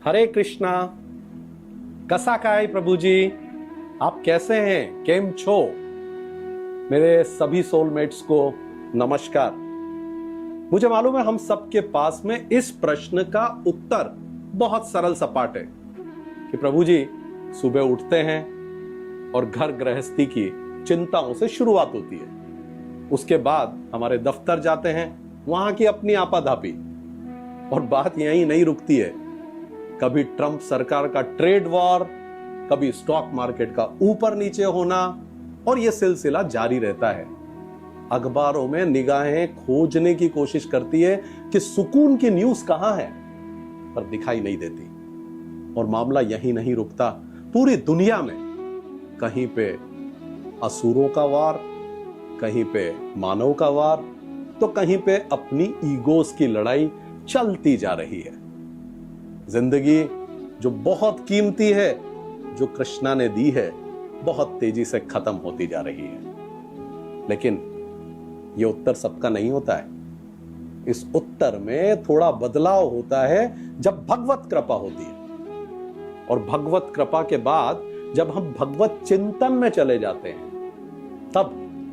हरे कृष्णा। कसा काय प्रभु जी, आप कैसे हैं? केम छो? मेरे सभी सोलमेट्स को नमस्कार। मुझे मालूम है हम सबके पास में इस प्रश्न का उत्तर बहुत सरल सपाट है कि प्रभु जी सुबह उठते हैं और घर गृहस्थी की चिंताओं से शुरुआत होती है। उसके बाद हमारे दफ्तर जाते हैं, वहां की अपनी आपाधापी, और बात यहीं नहीं रुकती है। कभी ट्रंप सरकार का ट्रेड वॉर, कभी स्टॉक मार्केट का ऊपर नीचे होना, और यह सिलसिला जारी रहता है। अखबारों में निगाहें खोजने की कोशिश करती है कि सुकून की न्यूज कहां है, पर दिखाई नहीं देती। और मामला यहीं नहीं रुकता। पूरी दुनिया में कहीं पे असुरों का वार, कहीं पे मानव का वार, तो कहीं पे अपनी ईगोस की लड़ाई चलती जा रही है। जिंदगी जो बहुत कीमती है, जो कृष्णा ने दी है, बहुत तेजी से खत्म होती जा रही है। लेकिन यह उत्तर सबका नहीं होता है। इस उत्तर में थोड़ा बदलाव होता है जब भगवत कृपा होती है। और भगवत कृपा के बाद जब हम भगवत चिंतन में चले जाते हैं, तब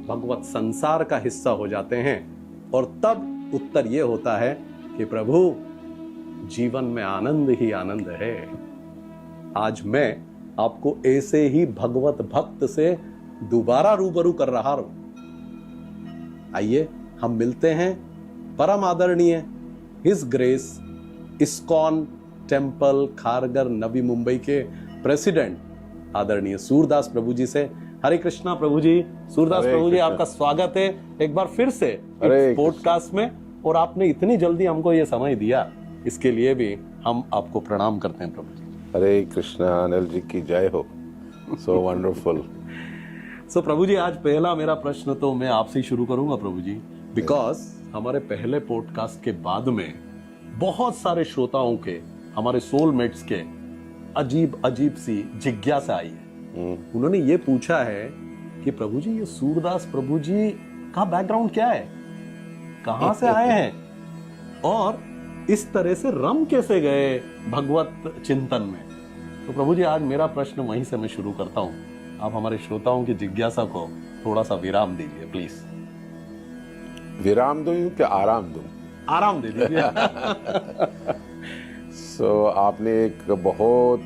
भगवत संसार का हिस्सा हो जाते हैं। और तब उत्तर यह होता है कि प्रभु, जीवन में आनंद ही आनंद है। आज मैं आपको ऐसे ही भगवत भक्त से दोबारा रूबरू कर रहा हूं। आइए हम मिलते हैं परम आदरणीय his grace ISKCON temple Kharghar Navi Mumbai के प्रेसिडेंट आदरणीय सूरदास प्रभु जी से। हरे कृष्णा प्रभु जी। सूरदास प्रभु जी, आपका स्वागत है एक बार फिर से इस पॉडकास्ट में। और आपने इतनी जल्दी हमको ये समय दिया, इसके लिए भी हम आपको प्रणाम करते हैं प्रभु जी। हरे कृष्णा। अनिल जी की जय हो। So wonderful. सो प्रभु जी, आज पहला मेरा प्रश्न तो मैं आपसे ही शुरू करूंगा प्रभु जी, बिकॉज हमारे पहले पॉडकास्ट के बाद में बहुत सारे श्रोताओं के, हमारे सोलमेट्स के अजीब अजीब सी जिज्ञासा आई है। उन्होंने ये पूछा है कि प्रभु जी, ये सूरदास प्रभु जी का बैकग्राउंड क्या है, कहां से आए हैं, और इस तरह से रम कैसे गए भगवत चिंतन में। तो प्रभु जी, आज मेरा प्रश्न वहीं से मैं शुरू करता हूं। आप हमारे श्रोताओं की जिज्ञासा को थोड़ा सा विराम दीजिए प्लीज। विराम दूं कि आराम दूं? आराम दे दीजिए। सो आपने एक बहुत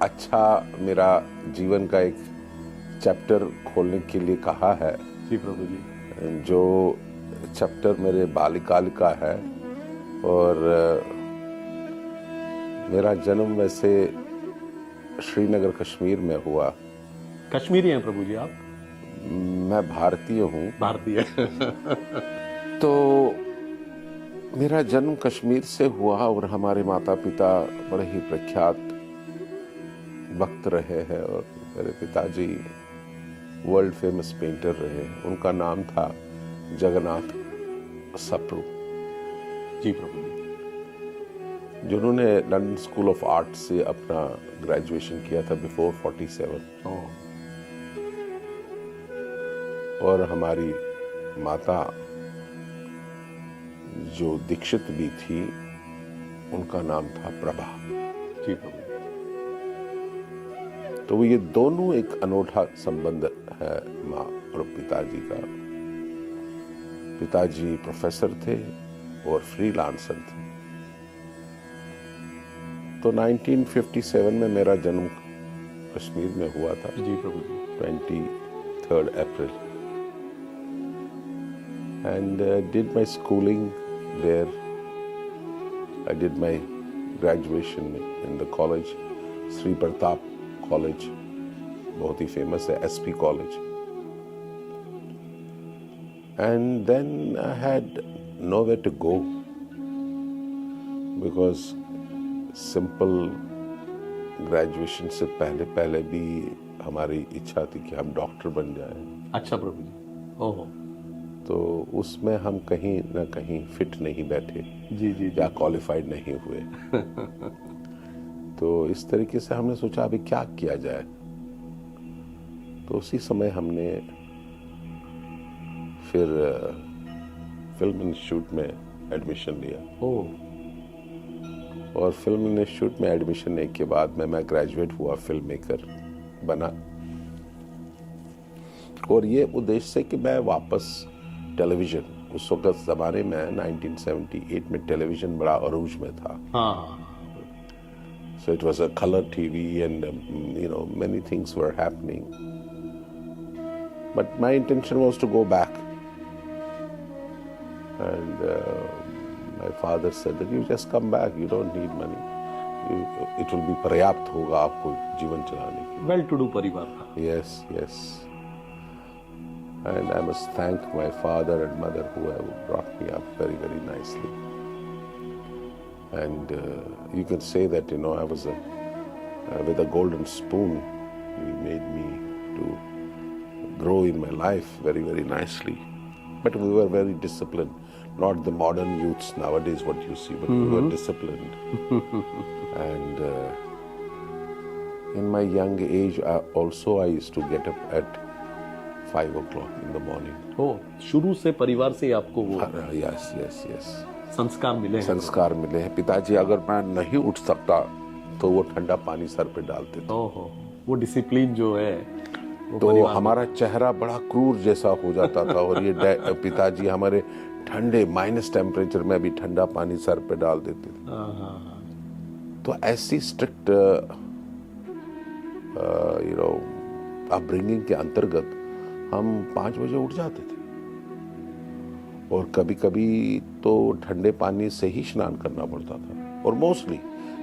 अच्छा मेरा जीवन का एक चैप्टर खोलने के लिए कहा है। जी प्रभु जी। जो चैप्टर मेरे बाल्यकाल का है, और मेरा जन्म वैसे श्रीनगर कश्मीर में हुआ। कश्मीरी हैं प्रभु जी आप? मैं भारतीय हूँ। भारतीय। तो मेरा जन्म कश्मीर से हुआ, और हमारे माता पिता बड़े ही प्रख्यात वक्त रहे हैं। और मेरे पिताजी वर्ल्ड फेमस पेंटर रहे। उनका नाम था जगन्नाथ सप्रू जी प्रभु जी। जिन्होंने लंदन स्कूल ऑफ आर्ट से अपना ग्रेजुएशन किया था बिफोर 47। और हमारी माता जो दीक्षित भी थी, उनका नाम था प्रभा जी प्रभु। तो ये दोनों एक अनोखा संबंध है माँ और पिताजी का। पिताजी प्रोफेसर थे और फ्रीलांसर थे। तो 1957 में मेरा जन्म कश्मीर में हुआ था। जी प्रभु जी। 23rd April, and did my schooling there. I did my graduation in the college, Sri Pratap College, बहुत ही फेमस है, SP College. And then I had nowhere to go because simple graduation से पहले भी हमारी इच्छा थी कि हम डॉक्टर बन जाएं। अच्छा प्रभु जी। ओहो। तो उसमें हम कहीं ना कहीं फिट नहीं बैठे। जी जी। या क्वालिफाइड नहीं हुए। तो इस तरीके से हमने सोचा अभी क्या किया जाए। तो उसी समय हमने फिर फिल्म इंस्टीट्यूट में एडमिशन लिया। और फिल्म इंस्टीट्यूट में एडमिशन लेने के बाद मैं ग्रेजुएट हुआ, फिल्म मेकर बना। और ये उद्देश्य से कि मैं वापस टेलीविजन, उस वक्त ज़माने में 1978 में टेलीविजन बड़ा अरूज में था। हाँ, So it was a color TV and many things were happening. But my intention was to go back. And my father said that you just come back, you don't need money. It will be पर्याप्त होगा आपको जीवन चलाने के लिए। Well to do परिवार था। Yes, yes. And I must thank my father and mother who have brought me up very, very nicely. And you can say that, I was with a golden spoon. He made me to grow in my life very, very nicely. But we were very disciplined. Not the modern youths nowadays, what you see, but we were disciplined. And in my young age, I used to get up at 5 o'clock in the morning. ओ, शुरू से परिवार से आपको वो Yes, yes, yes. संस्कार मिले हैं। संस्कार मिले हैं। पिताजी अगर मैं नहीं उठ सकता तो वो ठंडा पानी सर पे डालते थे। ओहो, वो डिसिप्लिन जो है वो तो परिवार हमारा चेहरा बड़ा क्रूर जैसा हो जाता था। और ये पिताजी हमारे ठंडे माइनस टेम्परेचर में भी ठंडा पानी सर पे डाल देते थे। हाँ। तो ऐसी स्ट्रिक्ट अपब्रिंगिंग के अंतर्गत हम 5 बजे उठ जाते थे। और कभी कभी तो ठंडे पानी से ही स्नान करना पड़ता था। और मोस्टली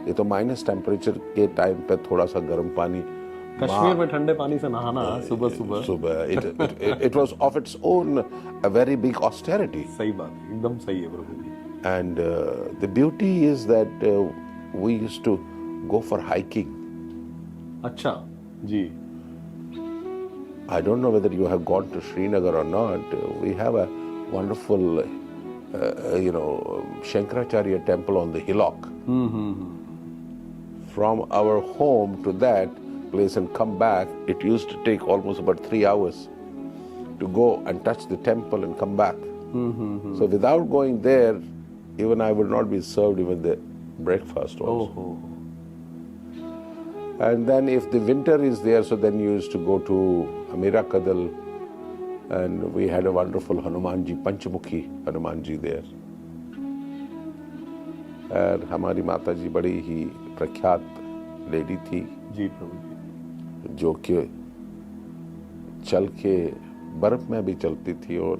ये तो माइनस टेम्परेचर के टाइम पे थोड़ा सा गर्म पानी, कश्मीर में ठंडे पानी से नहाना सुबह it was of its own a very big austerity. सही बात है, एकदम सही है प्रभु जी। And the beauty is that we used to go for hiking. अच्छा जी। I don't know whether you have gone to Srinagar or not. We have a wonderful, Shankaracharya temple on the hillock. From our home to that place and come back, it used to take almost about 3 hours to go and touch the temple and come back. So without going there, even I would not be served even the breakfast also. And then if the winter is there, so then you used to go to Amirakadal, and we had a wonderful Hanumanji, Panchamukhi Hanumanji there. और हमारी माता जी बड़ी ही प्रख्यात lady थी जी प्रभु जी, जो कि चल के बर्फ में भी चलती थी और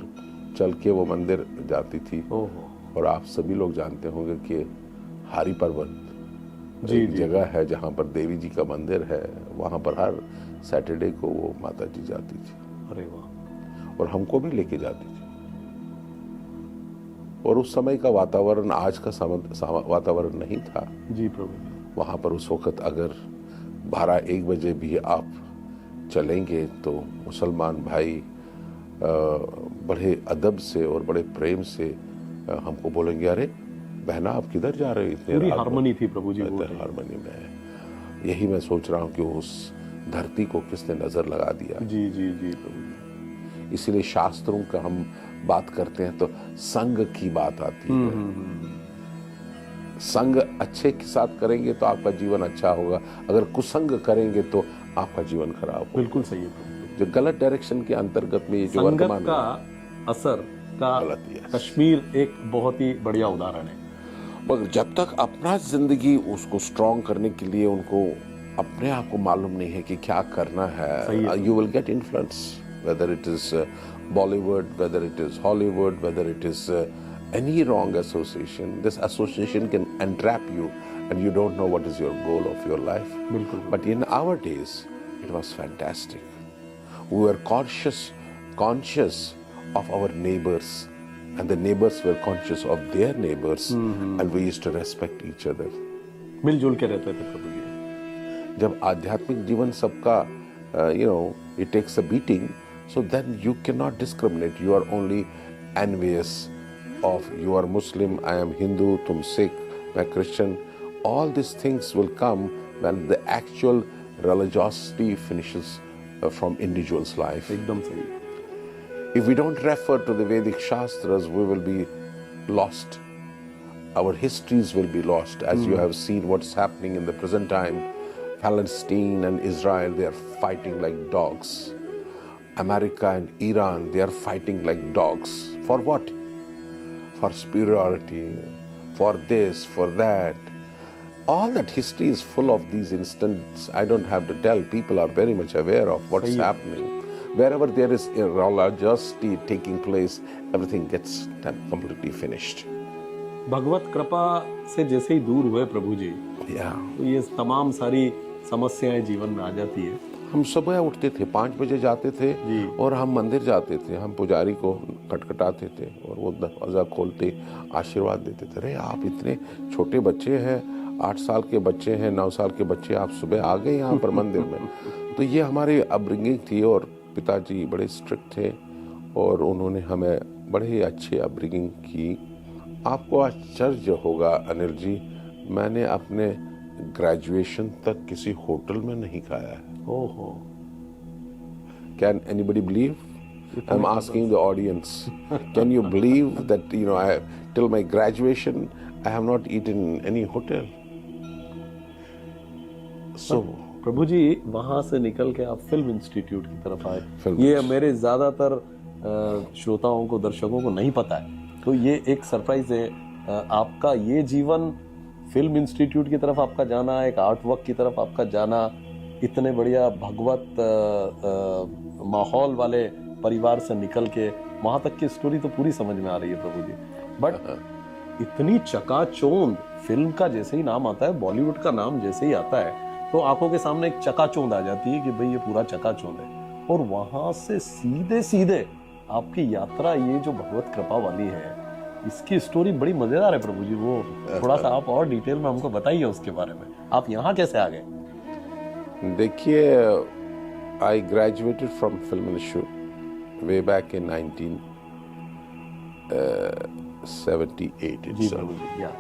चल के वो मंदिर जाती थी। और आप सभी लोग जानते होंगे कि हारी पर्वत एक जगह है जहाँ पर देवी जी का मंदिर है, वहाँ पर हर सैटरडे को वो माता जी जाती थी। अरे वाह। और हमको भी लेके जाती थी। और उस समय का वातावरण आज का वातावरण नहीं था जी प्रभु। वहाँ पर उस वक्त अगर 12-1 बजे भी आप चलेंगे तो मुसलमान भाई बड़े अदब से और बड़े प्रेम से हमको बोलेंगे, अरे बहना आप किधर जा रहे हो इतने पूरी हार्मनी थी प्रभु जी। वो हार्मनी में यही मैं सोच रहा हूँ कि उस धरती को किसने नजर लगा दिया। जी जी जी प्रभु जी। इसीलिए शास्त्रों का हम बात करते हैं तो संग की बात आती है। संग अच्छे के साथ करेंगे तो आपका जीवन अच्छा होगा, अगर कुसंग करेंगे तो आपका जीवन खराब होगा। बिल्कुल सही है। जो गलत डायरेक्शन के अंतर्गत में ये जो वर्तमान का असर का कश्मीर एक बहुत ही बढ़िया उदाहरण है। मगर जब तक अपना जिंदगी उसको स्ट्रॉन्ग करने के लिए उनको अपने आप को मालूम नहीं है कि क्या करना है, you will get influence, whether it is Bollywood, whether it is Hollywood, whether it is any wrong association. This association can entrap you and you don't know what is your goal of your life. But in our days, it was fantastic. We were conscious of our neighbors, and the neighbors were conscious of their neighbors, and we used to respect each other. मिलजुल के रहते थे प्रभु जी। जब आध्यात्मिक जीवन सबका it takes a beating, so then you cannot discriminate. You are only envious of you are Muslim, I am Hindu, tum Sikh, मैं Christian. All these things will come when the actual religiosity finishes from individual's life. एकदम सही। If we don't refer to the Vedic Shastras, we will be lost. our histories will be lost. As you have seen what's happening in the present time, Palestine and Israel, they are fighting like dogs. America and Iran, they are fighting like dogs. For what? For superiority, for this, for that. All that history is full of these instances. I don't have to tell. People are very much aware of what's happening. Wherever there is irreligiosity taking place, everything gets completely finished. भगवत कृपा से जैसे ही दूर हुए प्रभु जी, Yeah. तो ये तमाम सारी समस्याएं जीवन में आ जाती है। हम सुबह उठते थे, 5 बजे जाते थे और हम मंदिर जाते थे। हम पुजारी को खटखटाते थे और वो दरवाज़ा खोलते आशीर्वाद देते थे। अरे आप इतने छोटे बच्चे हैं, 8 साल के बच्चे हैं, 9 साल के बच्चे, आप सुबह आ गए यहाँ पर मंदिर में। तो ये हमारी अपब्रिंगिंग थी और पिताजी बड़े स्ट्रिक्ट थे और उन्होंने हमें बड़े ही अच्छी अपब्रिंगिंग की। आपको आश्चर्य होगा अनिल जी, मैंने अपने ग्रेजुएशन तक किसी होटल में नहीं खाया है। ओहो, Can anybody believe? I'm asking the audience. Can you believe that, till my graduation, I have not eaten in any hotel? So, प्रभु जी वहां से निकल के आप फिल्म इंस्टीट्यूट की तरफ आए। फिल्म ये मेरे ज्यादातर श्रोताओं को, दर्शकों को नहीं पता है, तो ये एक सरप्राइज है। आपका ये जीवन, फिल्म इंस्टीट्यूट की तरफ आपका जाना, एक आर्ट वर्क की तरफ आपका जाना, इतने बढ़िया भगवत माहौल वाले परिवार से निकल के वहां तक की स्टोरी तो पूरी समझ में आ रही है प्रभु जी। बट इतनी चकाचौंध, फिल्म का जैसे ही नाम आता है, बॉलीवुड का नाम जैसे ही आता है, तो आंखों के सामने एक चकाचौंध आ जाती है कि भाई ये पूरा चकाचौंध है। और वहां से सीधे सीधे आपकी यात्रा, ये जो भगवत कृपा वाली है, इसकी स्टोरी बड़ी मजेदार है प्रभु जी। वो थोड़ा सा आप और डिटेल में हमको बताइए उसके बारे में। आप यहाँ कैसे आ गए? देखिए, I graduated from film institute way back in 1978 ji itself. प्रभु जी, या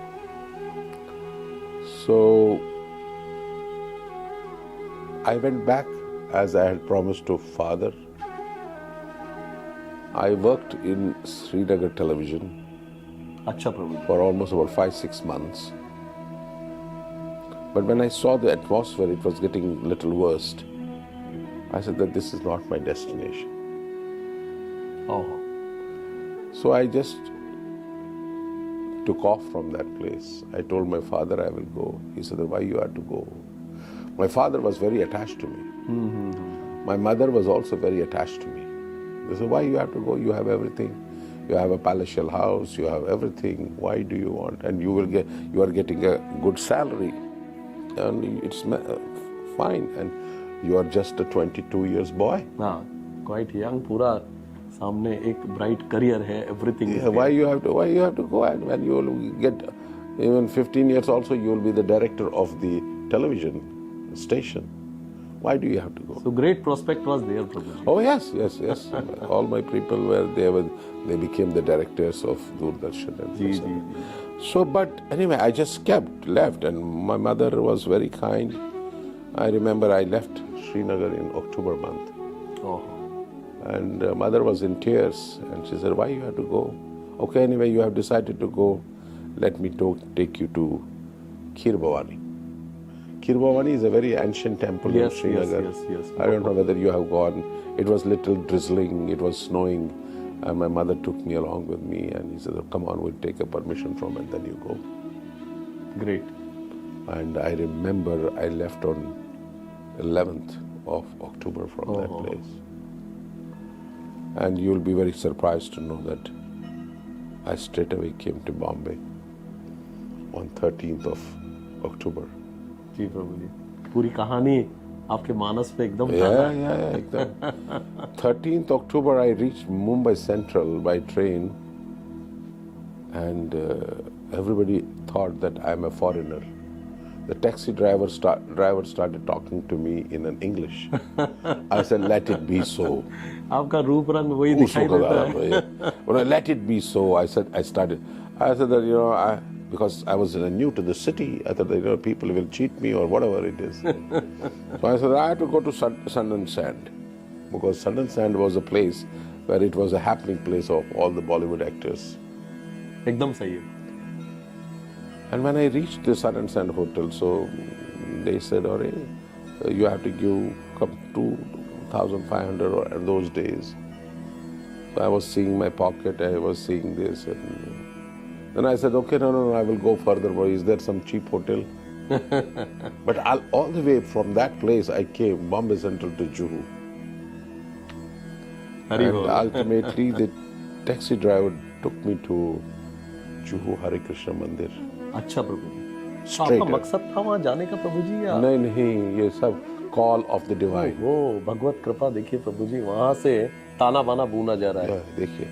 So I went back as I had promised to father. I worked in Srinagar television अच्छा प्रभु जी, for almost about 5-6 months. But when I saw the atmosphere, it was getting a little worse. I said that this is not my destination. ओहो, So I just took off from that place. I told my father I will go. He said, why you have to go? My father was very attached to me. My mother was also very attached to me. They said, why you have to go? You have everything. You have a palatial house. You have everything. Why do you want? And you are getting a good salary. And it's fine. And you are just a 22 years boy. हाँ, quite young, पूरा सामने एक bright career है, everything. Yeah, why you have to go? And when you will get even 15 years also, you will be the director of the television station. Why do you have to go? So great prospect was there, Prabhu. Oh yes. All my people they became the directors of Doordarshan and जी this जी and जी। that. So, but anyway, I just left, and my mother was very kind. I remember I left Srinagar in October month, ओहो, and mother was in tears, and she said, "Why you have to go? Okay, anyway, you have decided to go. Let me take you to Kheer Bhavani. Kheer Bhavani is a very ancient temple in Yes, Srinagar. yes. I don't know whether you have gone. It was little drizzling. It was snowing. And my mother took me along with me, and he said, "Come on, we'll take a permission from, and then you go." Great. And I remember I left on 11th of October from that Oh. place. And you'll be very surprised to know that I straight away came to Bombay on 13th of October. जी प्रभु जी, पूरी कहानी आपके मानस पे एकदम Yeah, एकदम. 13th October I reached Mumbai Central by train, and everybody thought that I'm a foreigner. The taxi driver started talking to me in an English. I said, "Let it be so." आपका रूप रंग वही दिखाई देता है। When I let it be so, I said that because I was new to the city, I thought that people will cheat me or whatever it is. So I said I had to go to Sun and Sand, because Sun and Sand was a place where it was a happening place of all the Bollywood actors. एकदम सही है। And when I reached the Sun and Sand Hotel, so they said, "Ore, you have to give up 2,500 in those days." So I was seeing my pocket, I was seeing this, and then I said, "Okay, no, I will go further. Boy, is there some cheap hotel?" But all the way from that place, I came Bombay Central to Juhu, and ultimately the taxi driver took me to Juhu Hare Krishna Mandir. अच्छा प्रभु जी, तो Straight आपका up. मकसद था वहाँ जाने का प्रभु जी या? नहीं, ये सब कॉल ऑफ द डिवाइन। वो भगवत कृपा देखिए प्रभु जी, वहाँ से ताना बाना बूना जा रहा है। देखिए,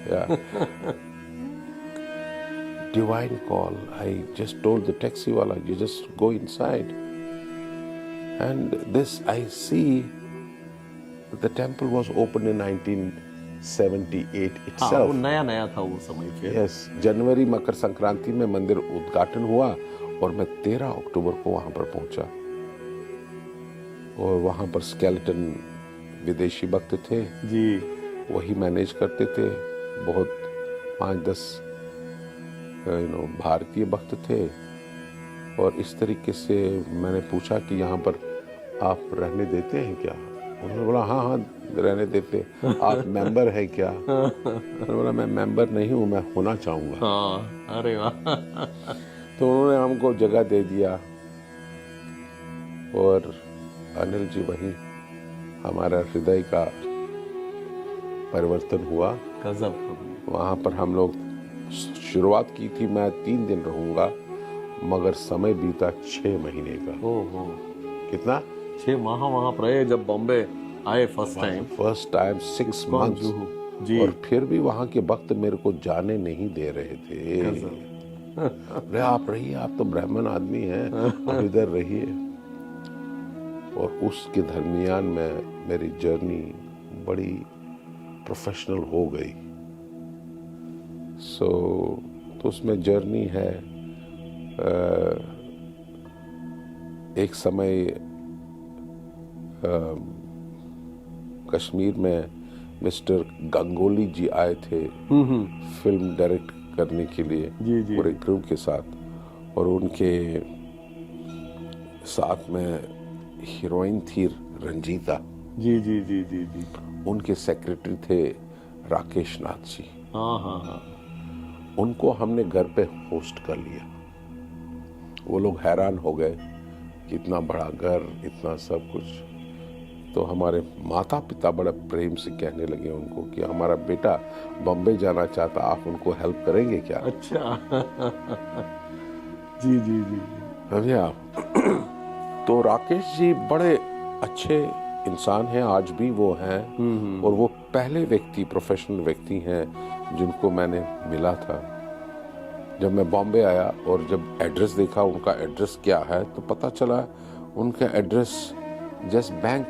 divine call. I just told the taxi wala, you just go inside. And this, I see the temple was opened in 1978 हाँ, itself. वो नया नया था वो समय पे। Yes, जनवरी मकर संक्रांति में मंदिर उद्घाटन हुआ और मैं 13 अक्टूबर को वहां पर पहुंचा। और वहां पर स्केलेटन विदेशी भक्त थे जी, वही मैनेज करते थे। बहुत 5-10 भारतीय भक्त थे। और इस तरीके से मैंने पूछा कि यहाँ पर आप रहने देते हैं क्या? उन्होंने बोला हाँ रहने देते। आप मेंबर हैं क्या? मैंने बोला मैं मेंबर नहीं हूँ, मैं होना चाहूँगा। हाँ, अरे वाह। तो उन्होंने हमको जगह दे दिया और अनिल जी वहीं हमारा हृदय का परिवर्तन हुआ। गजब प्रभु। वहाँ पर हम लोग शुरुआत की थी, मैं 3 दिन रहूंगा, मगर समय बीता 6 महीने का। ओहो, कितना? 6 माह वहाँ पर रहे जब बॉम्बे आए first time. First time 6 months. जी। और फिर भी वहाँ के भक्त मेरे को जाने नहीं दे रहे थे। अरे आप रहिए, आप तो ब्राह्मण आदमी हैं, आप इधर रहिए। और उसके दरमियान में मेरी जर्नी बड़ी प्रोफेशनल हो गई। तो उसमें जर्नी है। एक समय कश्मीर में मिस्टर गंगोली जी आए थे फिल्म डायरेक्ट करने के लिए पूरे क्रू के साथ। और उनके साथ में हीरोइन थी रंजीता। जी। उनके सेक्रेटरी थे राकेश नाथ जी। हाँ। उनको हमने घर पे होस्ट कर लिया। वो लोग हैरान हो गए कि इतना बड़ा घर, इतना सब कुछ। तो हमारे माता पिता बड़े प्रेम से कहने लगे उनको कि हमारा बेटा बॉम्बे जाना चाहता, आप उनको हेल्प करेंगे क्या? अच्छा। जी। समझे आप? तो राकेश जी बड़े अच्छे इंसान हैं, आज भी वो हैं। और वो पहले व्यक्ति, प्रोफेशनल व्यक्ति हैं जिनको मैंने मिला था। जब मैं बॉम्बे आया और जब एड्रेस देखा उनका एड्रेस क्या है, तो पता चला उनका address just bank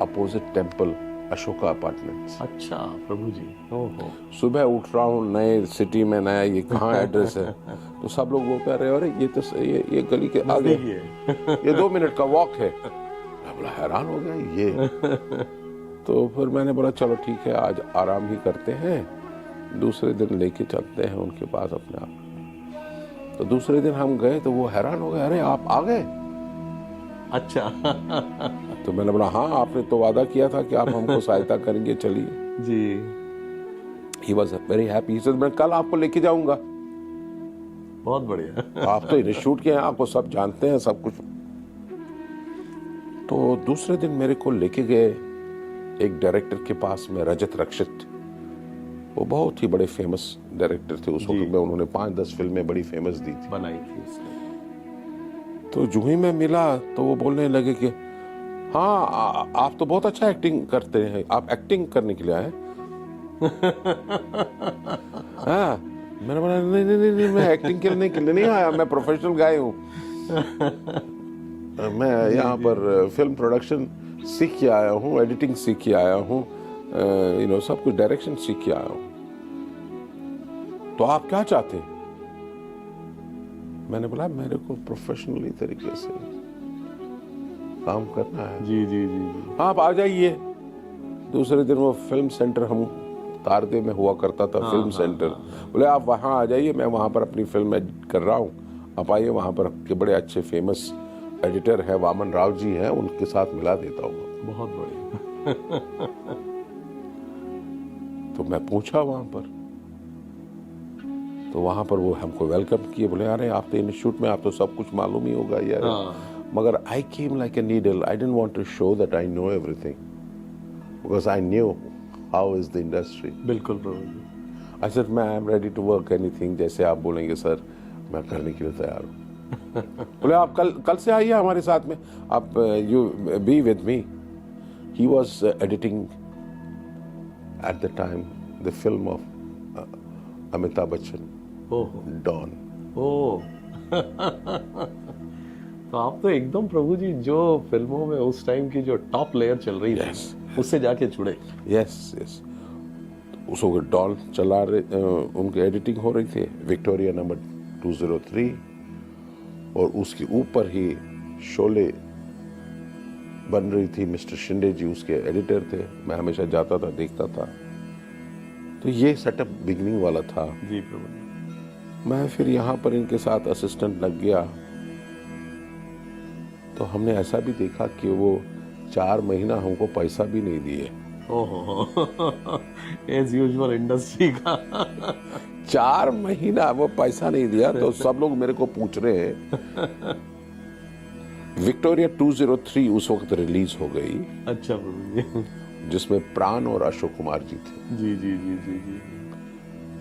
opposite temple, Ashoka apartments. अच्छा प्रभु जी। ओहो। सुबह उठ रहा हूँ नए सिटी में, नया, ये कहाँ एड्रेस है? तो सब लोग वो कह रहे अरे ये तो ये गली के आगे, ये 2 मिनट का वॉक है। मैं बोला हैरान हो गया ये। तो फिर मैंने बोला चलो ठीक है, आज आराम ही करते हैं, दूसरे दिन लेके चलते हैं उनके पास अपने आप। तो दूसरे दिन हम गए तो वो हैरान हो गए, अरे आप आ गए? अच्छा। तो मैंने बोला हाँ, आपने तो वादा किया था कि आप हमको सहायता करेंगे, चलिए। जी। He was very happy. He said, मैं कल आपको लेके जाऊंगा। बहुत बढ़िया। आप तो इंस्टीट्यूट के हैं, आपको सब जानते हैं, सब कुछ। तो दूसरे दिन मेरे को लेके गए एक डायरेक्टर के पास में, रजत रक्षित। वो बहुत ही बड़े फेमस डायरेक्टर थे उस वक्त में। उन्होंने 5-10 फिल्में बड़ी फेमस दी थी, बनाई थी उसने। तो जो ही मैं मिला तो वो बोलने लगे कि हाँ आप तो बहुत अच्छा एक्टिंग करते हैं, आप एक्टिंग करने के लिए आए? हाँ, मैंने बोला नहीं, मैं एक्टिंग करने के लिए नहीं आया, मैं प्रोफेशनल गाय हूँ। मैं यहाँ पर फिल्म प्रोडक्शन सीख के आया हूँ, एडिटिंग सीख के आया हूँ, सब कुछ डायरेक्शन सीख के आया हूँ। तो आप क्या चाहते हैं? मैंने बोला मेरे को प्रोफेशनली तरीके से काम करना है। जी। आप आ जाइए। दूसरे दिन वो फिल्म सेंटर, हम तारदे में हुआ करता था फिल्म सेंटर। बोले आप वहाँ आ जाइए, मैं वहाँ पर अपनी फिल्म एडिट कर रहा हूँ, आप आइए, वहाँ पर के बड़े अच्छे फेमस एडिटर है वामन राव जी हैं, उनके साथ मिला देता हूँ। बहुत बढ़िया। तो मैं पूछा वहाँ पर, तो वहाँ पर वो हमको वेलकम किए, बोले अरे आप तो इंस्टीट्यूट में, आप तो सब कुछ मालूम ही होगा यार। मगर I came like a needle, I didn't want to show that I know everything, because I knew how is the industry. बिल्कुल प्रभु जी। आई सेड मैं I am ready to work anything, जैसे आप बोलेंगे सर मैं करने के लिए तैयार हूँ। बोले आप कल से आइए हमारे साथ में, आप you be with me. He was editing at the time the film of Amitabh Bachchan, Don. Oh. तो आप तो एकदम प्रभु जी जो फिल्मों में उस टाइम की जो टॉप लेयर चल रही थी, उससे जाके जुड़े। यस यस, उसको डॉन चला रहे, उनकी एडिटिंग हो रही थी, विक्टोरिया नंबर 203, और उसके ऊपर ही शोले बन रही थी। मिस्टर शिंदे जी उसके एडिटर थे, मैं हमेशा जाता था, देखता था। तो ये सेटअप बिगनिंग वाला था जी प्रभु। मैं फिर यहाँ पर इनके साथ असिस्टेंट लग गया। तो हमने ऐसा भी देखा कि वो 4 महीना हमको पैसा भी नहीं दिए। ओहो, एज यूजुअल इंडस्ट्री का। 4 महीना वो पैसा नहीं दिया। तो सब लोग मेरे को पूछ रहे हैं। विक्टोरिया 203 उस वक्त रिलीज हो गई। अच्छा प्रभु जी। जिसमें प्राण और अशोक कुमार जी थे। जी जी जी जी जी।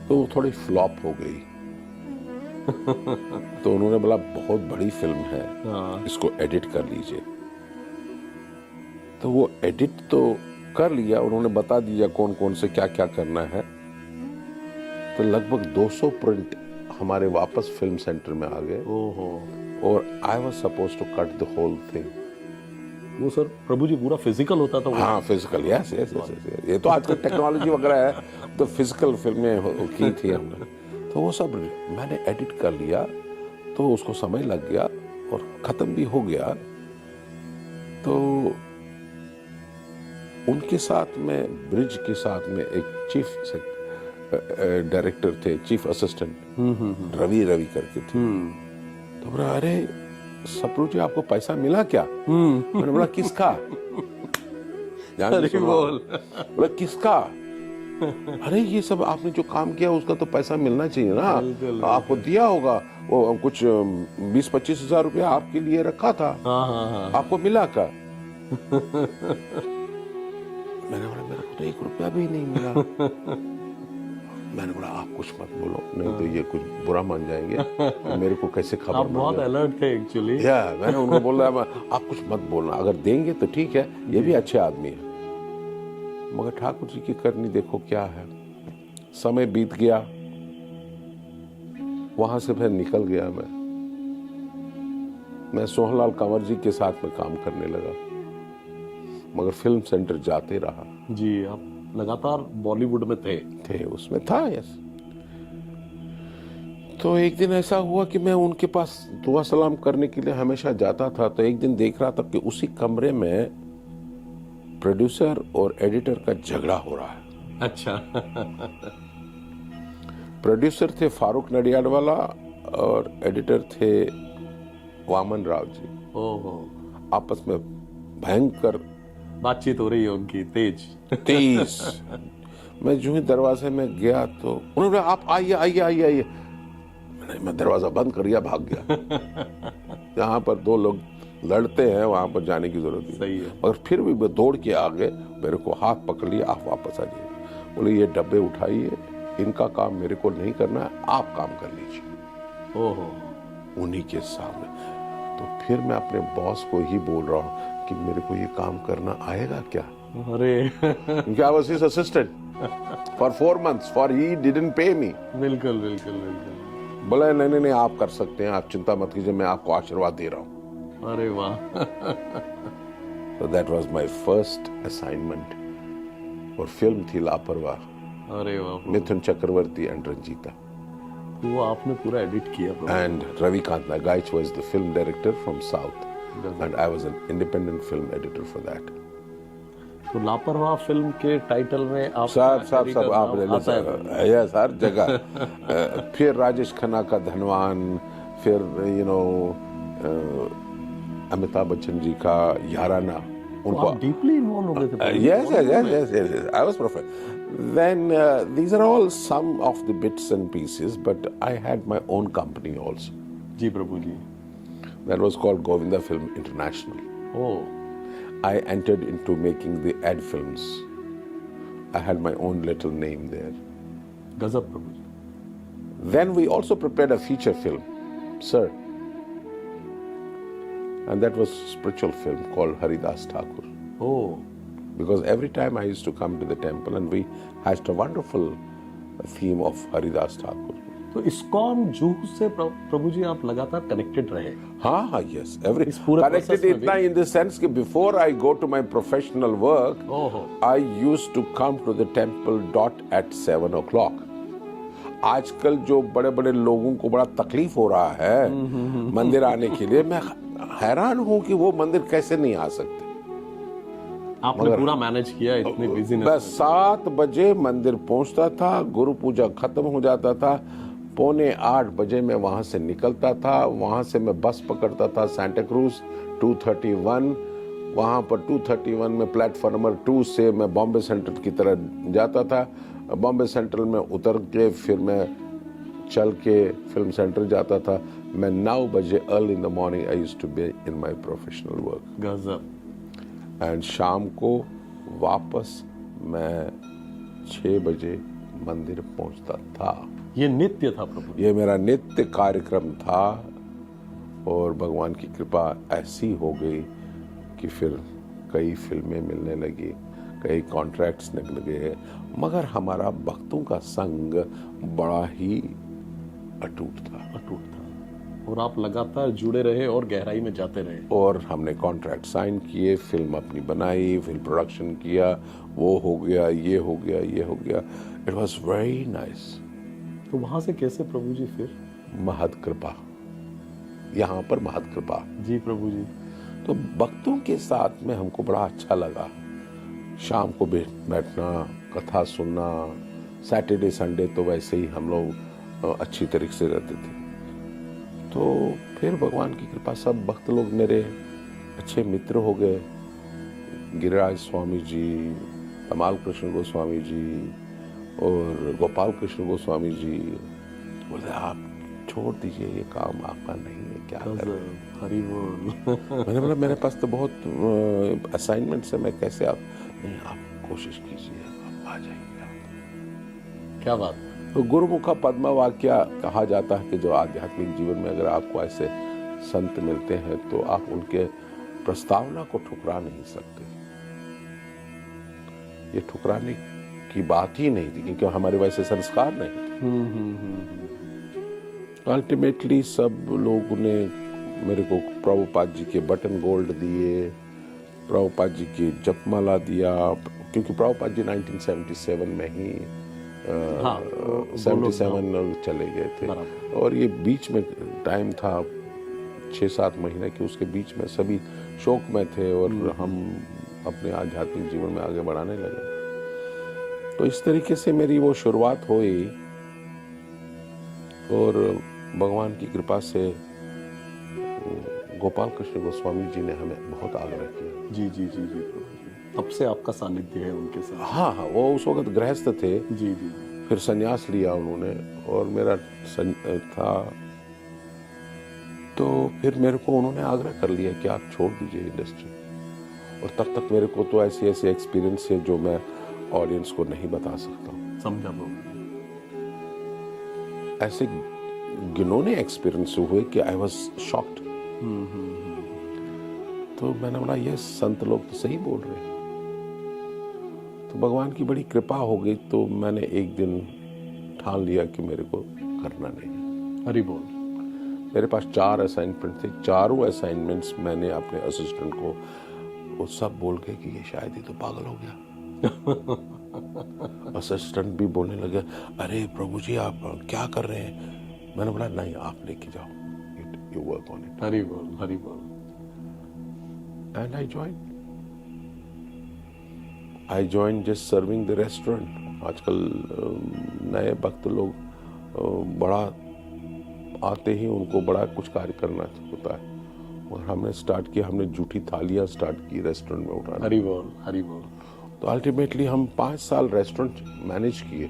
तो वो थोड़ी फ्लॉप हो गई। तो उन्होंने बोला बहुत बड़ी फिल्म है, इसको एडिट कर लीजिए। तो वो एडिट तो कर लिया, उन्होंने बता दिया कौन कौन से क्या क्या करना है। तो लगभग 200 प्रिंट हमारे वापस फिल्म सेंटर में आ गए। ओहो। और I was suppose to cut the whole thing. वो सर प्रभु जी पूरा फिजिकल होता था वो? हाँ फिजिकल, यस यस यस। ये तो आजकल टेक्नोलॉजी वगैरह है, तो फिजिकल फिल्में की थी हमने। तो वो सब मैंने एडिट कर लिया, तो उसको समय लग गया और खत्म भी हो गया। तो उनके साथ में, ब्रिज के साथ में एक चीफ डायरेक्टर थे, चीफ असिस्टेंट रवि करके थे। तो बोला अरे सप्रू जी आपको पैसा मिला क्या? मैंने बोला किसका? बोला किसका? अरे ये सब आपने जो काम किया उसका तो पैसा मिलना चाहिए ना, आपको दिया होगा। वो कुछ 20-25 हजार रुपया आपके लिए रखा था। आपको मिला क्या? मैंने बोला मेरे को तो 1 रुपया भी नहीं मिला। मैंने बोला आप कुछ मत बोलो, नहीं तो ये कुछ बुरा मान जाएंगे, मेरे को कैसे खबर? आप बहुत अलर्ट थे एक्चुअली। मैंने उनको बोला आप कुछ मत बोलना, अगर देंगे तो ठीक है, ये भी अच्छे आदमी है। मगर ठाकुर जी की करनी देखो क्या है। समय बीत गया, वहां से फिर निकल गया मैं सोहनलाल कंवर जी के साथ में काम करने लगा, मगर फिल्म सेंटर जाते रहा। जी, आप लगातार बॉलीवुड में थे उसमें था। यस। तो एक दिन ऐसा हुआ कि मैं उनके पास दुआ सलाम करने के लिए हमेशा जाता था। तो एक दिन देख रहा था कि उसी कमरे में प्रोड्यूसर और एडिटर का झगड़ा हो रहा है। अच्छा। प्रोड्यूसर थे फारूक नडियाडवाला और एडिटर थे वामन राव जी। ओहो। आपस में भयंकर बातचीत हो रही है उनकी, तेज। मैं जो ही दरवाजे में गया तो उन्होंने आप आइए। मैं दरवाजा बंद कर दिया, भाग गया। यहाँ पर 2 लोग लड़ते हैं, वहां पर जाने की जरूरत नहीं। सही है। और फिर भी वो दौड़ के आ गए, मेरे को हाथ पकड़ लिया, आप वापस आ जाइए। बोले ये डब्बे उठाइए, इनका काम मेरे को नहीं करना है, आप काम कर लीजिए। ओहो। उन्हीं के सामने। तो फिर मैं अपने बॉस को ही बोल रहा हूँ कि मेरे को ये काम करना आएगा क्या? अरे। क्योंकि I was his assistant for 4 months, for he didn't पे मी। बिल्कुल। बोला नहीं आप कर सकते हैं, आप चिंता मत कीजिए, मैं आपको आशीर्वाद दे रहा हूँ। अरे वाह। So that was my first assignment। और फिल्म थी लापरवाह। अरे वाह। मिथुन चक्रवर्ती एंड रंजीता। वो आपने पूरा एडिट किया। And Ravikant Nagaich was the film director from South, and I was an independent film editor for that। तो लापरवाह फिल्म के टाइटल में आप सब आप ले लो सर, हर जगह। फिर राजेश खन्ना का धनवान, फिर अमिताभ बच्चन जी का याराना, तो आप डीपली इन्वॉल्व हो गए थे? yes. I was perfect. Then these are all some of the bits and pieces, but I had my own company also. Ji Prabhu ji. That was called Govinda Film International. Oh, I entered into making the ad films. I had my own little name there. गजब प्रभु जी। Then we also prepared a feature film, Sir. And that was a spiritual film called Haridas Thakur. Oh, Because every time I used to come to the temple and we hatched a wonderful theme of Haridas Thakur. तो ISKCON Juhu से प्रभु जी आप लगातार connected रहे? हाँ, yes. Every इस पूरे connected process में इतना in the sense कि before I go to my professional work, ओहो, I used to come to the temple dot at 7 o'clock. आजकल जो बड़े बड़े लोगों को बड़ा तकलीफ हो रहा है मंदिर आने के लिए, मैं हैरान हूँ कि वो मंदिर कैसे नहीं आ सकते। आपने पूरा मैनेज किया इतनी बिजीनेस मैं 7 बजे मंदिर पहुंचता था, गुरु पूजा खत्म हो जाता था, 7:45 बजे मैं वहां से निकलता था। वहां से मैं बस पकड़ता था सांता क्रूज 231। वहां पर 231 में प्लेटफॉर्म नंबर 2 से मैं बॉम्बे सेंट्रल की तरह जाता था। बॉम्बे सेंट्रल में उतर के फिर मैं चल के फिल्म सेंटर जाता था। मैं 9 बजे early in the morning I used to be in my professional work. गजब। एंड शाम को वापस मैं 6 बजे मंदिर पहुंचता था। ये नित्य था प्रभु? ये मेरा नित्य कार्यक्रम था और भगवान की कृपा ऐसी हो गई कि फिर कई फिल्में मिलने लगी, कई कॉन्ट्रैक्ट्स निकल गए, मगर हमारा भक्तों का संग बड़ा ही अटूट था। अटूट था और आप लगातार जुड़े रहे और गहराई में जाते रहे। और हमने कॉन्ट्रैक्ट साइन किए, फिल्म अपनी बनाई, फिल्म प्रोडक्शन किया, वो हो गया, ये हो गया, ये हो गया। It was very nice. तो वहां से कैसे प्रभु जी फिर? महत कृपा, यहाँ पर महत कृपा। जी प्रभु जी। तो भक्तों के साथ में हमको बड़ा अच्छा लगा। शाम को बैठना, कथा सुनना, सैटरडे संडे तो वैसे ही हम लोग अच्छी तरीके से रहते थे। तो फिर भगवान की कृपा सब भक्त लोग मेरे अच्छे मित्र हो गए। गिरिराज स्वामी जी, तमाल कृष्ण गोस्वामी जी और गोपाल कृष्ण गोस्वामी जी बोले आप छोड़ दीजिए, ये काम आपका नहीं है, क्या करें। हरि बोल। मैंने बोला मेरे पास तो बहुत असाइनमेंट्स है, मैं कैसे आप नहीं, आप कोशिश कीजिए, आप आ जाएंगे। क्या बात। तो गुरुमुखा पद्मा वाक्य कहा जाता है कि जो आध्यात्मिक जीवन में अगर आपको ऐसे संत मिलते हैं तो आप उनके प्रस्तावना को ठुकरा नहीं सकते। ये ठुकराने की बात ही नहीं थी क्योंकि हमारे वैसे संस्कार नहीं थे। अल्टीमेटली सब लोगों ने मेरे को प्रभुपाद जी के बटन गोल्ड दिए, प्रभुपाद जी की जपमाला दिया, क्योंकि प्रभुपाद जी 1977 में ही 77 चले गए थे और ये बीच में टाइम था 6-7 महीने के, उसके बीच में सभी शोक में थे और हम अपने आध्यात्मिक जीवन में आगे बढ़ाने लगे। तो इस तरीके से मेरी वो शुरुआत हुई और भगवान की कृपा से गोपाल कृष्ण गोस्वामी जी ने हमें बहुत आग्रह किया। जी जी जी जी। तब से आपका सानिध्य है उनके साथ? हाँ हाँ, वो उस वक्त गृहस्थ थे। जी जी। फिर संन्यास लिया उन्होंने और मेरा था, तो फिर मेरे को उन्होंने आग्रह कर लिया कि आप छोड़ दीजिए इंडस्ट्री। और तब तक मेरे को तो ऐसे ऐसे एक्सपीरियंस है जो मैं ऑडियंस को नहीं बता सकता हूँ। समझा बाबू। ऐसे गिनोने एक्सपीरियंस हुए कि आई वॉज शॉक्ड। तो मैंने बोला ये संत लोग तो सही बोल रहे हैं। तो भगवान की बड़ी कृपा हो गई, तो मैंने एक दिन ठान लिया कि मेरे को करना नहीं। हरि बोल। मेरे पास 4 असाइनमेंट थे, चारों असाइनमेंट्स मैंने अपने असिस्टेंट को, वो सब बोल के कि ये शायद ही तो पागल हो गया। असिस्टेंट भी बोलने लगे अरे प्रभु जी आप क्या कर रहे हैं। मैंने बोला नहीं, आप लेके जाओ, you work on it. Hari बोल, हरि बोल। And I join just serving the restaurant. आजकल नए भक्त लोग बड़ा आते ही उनको बड़ा कुछ कार्य करना होता है, और हमने स्टार्ट किया, हमने जूठी थालियाँ स्टार्ट की रेस्टोरेंट में उठाना। हरी बोल, हरी बोल। तो अल्टीमेटली हम 5 साल रेस्टोरेंट मैनेज किए,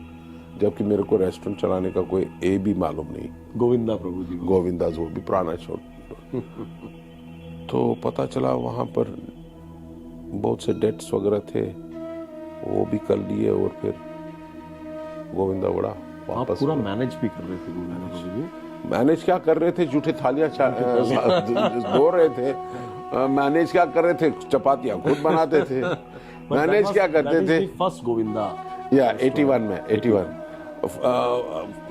जबकि मेरे को रेस्टोरेंट चलाने का कोई ए भी मालूम नहीं। गोविंदा प्रभु जी, गोविंदा जो भी पुराना छोड़ तो पता चला वहाँ पर बहुत से डेट्स वगैरह थे, वो भी कर लिए, और फिर गोविंदा बड़ा आप वापस। पूरा मैनेज भी कर रहे थे गोविंदा प्रभु जी? मैनेज क्या कर रहे थे, जूठे थालियां धो रहे थे। मैनेज क्या कर रहे थे, चपातियां खुद बनाते थे। मैनेज क्या करते थे, फर्स्ट गोविंदा या 81 में 81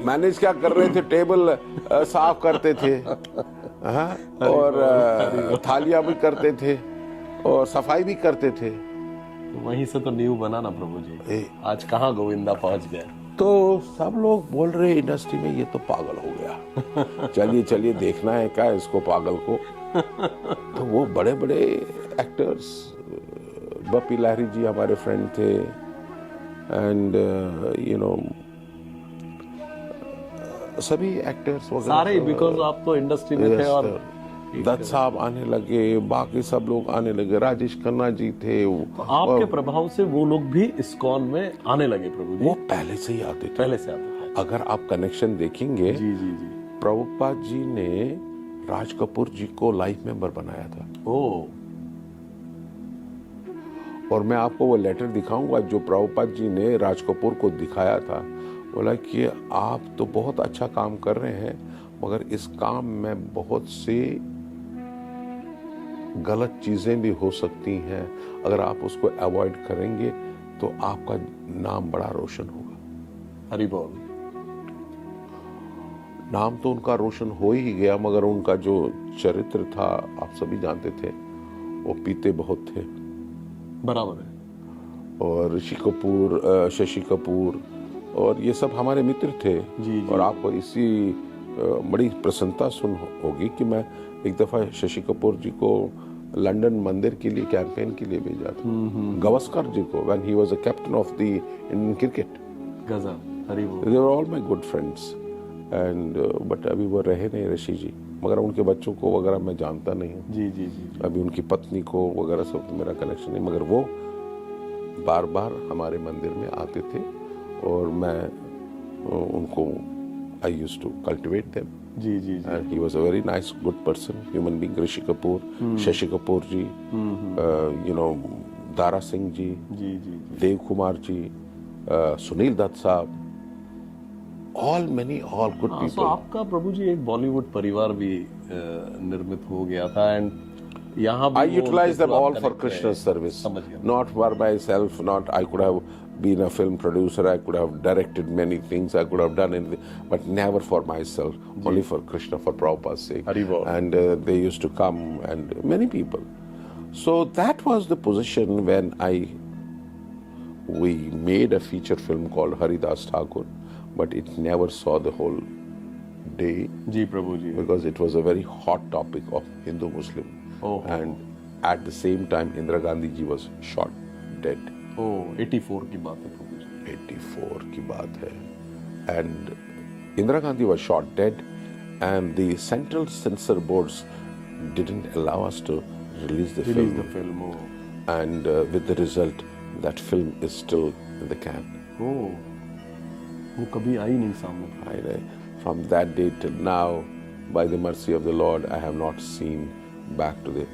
मैनेज क्या कर रहे थे, टेबल साफ करते थे, हाँ, और थालियां भी करते थे, और सफाई भी करते थे। तो वहीं से तो नींव बना ना प्रभु जी, आज कहाँ गोविंदा पहुंच गए। तो सब लोग बोल रहे इंडस्ट्री में, ये तो पागल हो गया, चलिए चलिए देखना है क्या इसको पागल को। तो वो बड़े बड़े एक्टर्स, बप्पी लहरी जी हमारे फ्रेंड थे, एंड यू नो सभी एक्टर्स वगैरह सारे, बिकॉज आप तो इंडस्ट्री में थे, और दत्त साहब आने लगे, बाकी सब लोग आने लगे, राजेश खन्ना जी थे। तो आपके प्रभाव से वो लोग भी इस्कॉन में आने लगे प्रभु जी? वो पहले से ही आते थे, पहले से आते थे। अगर आप कनेक्शन देखेंगे, जी जी जी। प्रभुपाद जी ने राज कपूर जी को लाइफ मेंबर बनाया था। ओ, और मैं आपको वो लेटर दिखाऊंगा जो प्रभुपाद जी ने राज कपूर को दिखाया था। बोला कि आप तो बहुत अच्छा काम कर रहे हैं, मगर इस काम में बहुत सी गलत चीजें भी हो सकती हैं, अगर आप उसको अवॉइड करेंगे तो आपका नाम बड़ा रोशन होगा। हरि बोल। नाम तो उनका रोशन हो ही गया, मगर उनका जो चरित्र था आप सभी जानते थे, वो पीते बहुत थे। बराबर है। और ऋषि कपूर, शशि कपूर, और ये सब हमारे मित्र थे। जी। और आपको इसी बड़ी प्रसन्नता सुन होगी कि मैं एक दफा शशि कपूर जी को लंदन मंदिर के लिए कैंपेन के लिए भेजा था, गवस्कर जी को, when he was a captain of the Indian cricket. गजब, हरि बोल। They were all my good friends, and but अभी वो रहे नहीं ऋषि जी, मगर उनके बच्चों को वगैरह मैं जानता नहीं हूँ। जी जी जी। अभी उनकी पत्नी को वगैरह सब मेरा कनेक्शन नहीं, मगर वो बार बार हमारे मंदिर में आते थे, और मैं उनको I used to cultivate them. जी जी जी। And he was a very nice, good person, human being. Rishi Kapoor, Shashi Kapoor ji, you know, Dara Singh ji, जी जी। Dev Kumar ji, Sunil Dutt साहब, all good हाँ, people. so आपका प्रभु जी एक बॉलीवुड परिवार भी निर्मित हो गया था, एंड यहाँ भी I वो utilized them उनके all थ्रू for आप Krishna's connect service, समझ गया। not for myself. Not I could have been a film producer, I could have directed many things, I could have done anything, but never for myself, only for Krishna, for Prabhupada's sake. Hari Bol. And they used to come, and many people. So that was the position when we made a feature film called Haridas Thakur, but it never saw the whole day, ji Prabhu ji. because it was a very hot topic of Hindu-Muslim. Oh. And at the same time, Indira Gandhi ji was shot dead. ओ, 84 की बात है प्रभु जी। 84 की बात है, and Indira Gandhi was shot dead, and the central censor boards didn't allow us to release the film, film. and with the result that film is still in the can. ओ, वो कभी आई नहीं सामने। From that day till now, by the mercy of the Lord, I have not seen back to the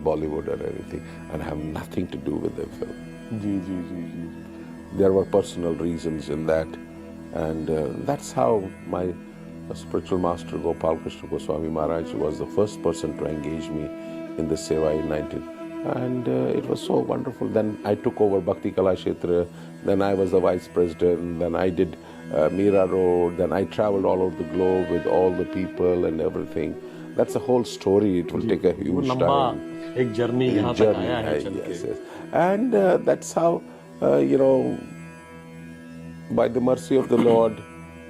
Bollywood or anything, and I have nothing to do with the film. जी जी जी जी। There were personal reasons in that, and that's how my spiritual master Gopal Krishna Goswami Maharaj was the first person to engage me in the Seva in 19. And it was so wonderful. Then I took over Bhakti Kala Kshetra, then I was the vice president, then I did Meera Road, then I traveled all over the globe with all the people and everything. That's a whole story. It will take a huge time. एक journey यहाँ तक आया है चल के। Yes. And that's how, you know, by the mercy of the Lord,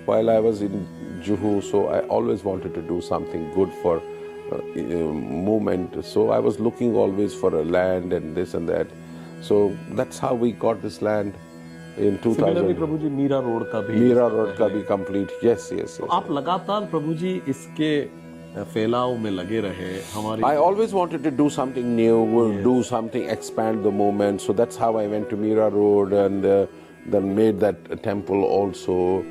while I was in Juhu, so I always wanted to do something good for movement. So I was looking always for a land and this and that. So that's how we got this land. in similarly 2000. Prabhu ji Mira road का भी Meera road का भी complete. Yes, yes, yes. आप लगातार प्रभु जी इसके फैलाव में लगे रहे हमारी I always wanted to do something new, do something, expand the movement. So that's how I went to Mira Road and then made that temple also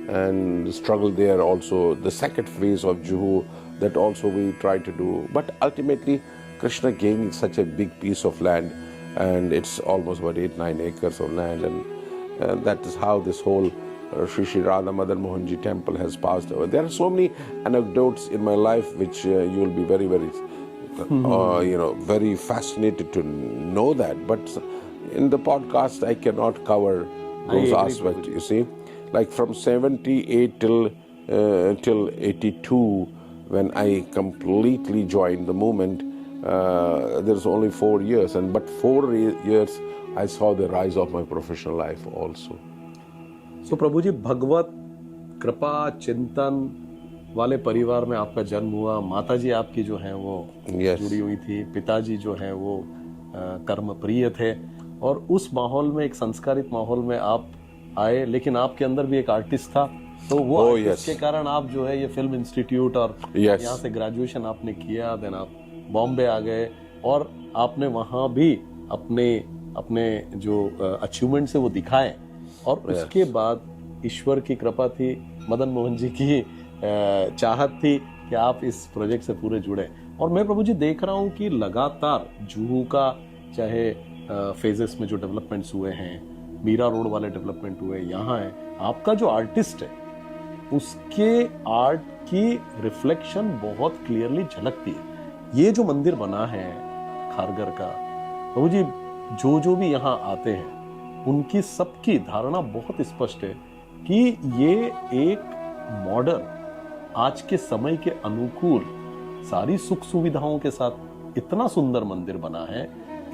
and struggled there also. The second phase of Juhu, that also we tried to do. But ultimately, Krishna gave me such a big piece of land, and it's almost about 8-9 acres of land, and that is how this whole Sri Sri Radha Madan Mohan Ji temple has passed over. There are so many anecdotes in my life which you will be very, very, very fascinated to know that. But in the podcast, I cannot cover those aspects. You see, like from 78 till 82, when I completely joined the movement. There's only 4 years, but 4 years I saw the rise of my professional life also. सो प्रभु जी भगवत कृपा चिंतन वाले परिवार में आपका जन्म हुआ. माता जी आपकी जो है वो जुड़ी हुई थी, पिताजी जो है वो कर्म प्रिय थे, और उस माहौल में, एक संस्कारित माहौल में आप आए. लेकिन आपके अंदर भी एक आर्टिस्ट था, तो वो आर्टिस्ट के कारण आप जो है ये फिल्म इंस्टीट्यूट और यहाँ से ग्रेजुएशन आपने किया. देन आप बॉम्बे आ गए और आपने वहाँ भी अपने जो अचीवमेंट से वो दिखाए. और उसके बाद ईश्वर की कृपा थी, मदन मोहन जी की चाहत थी कि आप इस प्रोजेक्ट से पूरे जुड़े. और मैं प्रभु जी देख रहा हूँ कि लगातार जुहू का चाहे फेजेस में जो डेवलपमेंट्स हुए हैं, मीरा रोड वाले डेवलपमेंट हुए, यहाँ है आपका जो आर्टिस्ट है उसके आर्ट की रिफ्लेक्शन बहुत क्लियरली झलकती है. ये जो मंदिर बना है खारगर का, प्रभु जी जो भी यहाँ आते हैं उनकी सबकी धारणा बहुत स्पष्ट है कि ये एक मॉडर्न, आज के समय के अनुकूल, सारी सुख सुविधाओं के साथ इतना सुंदर मंदिर बना है,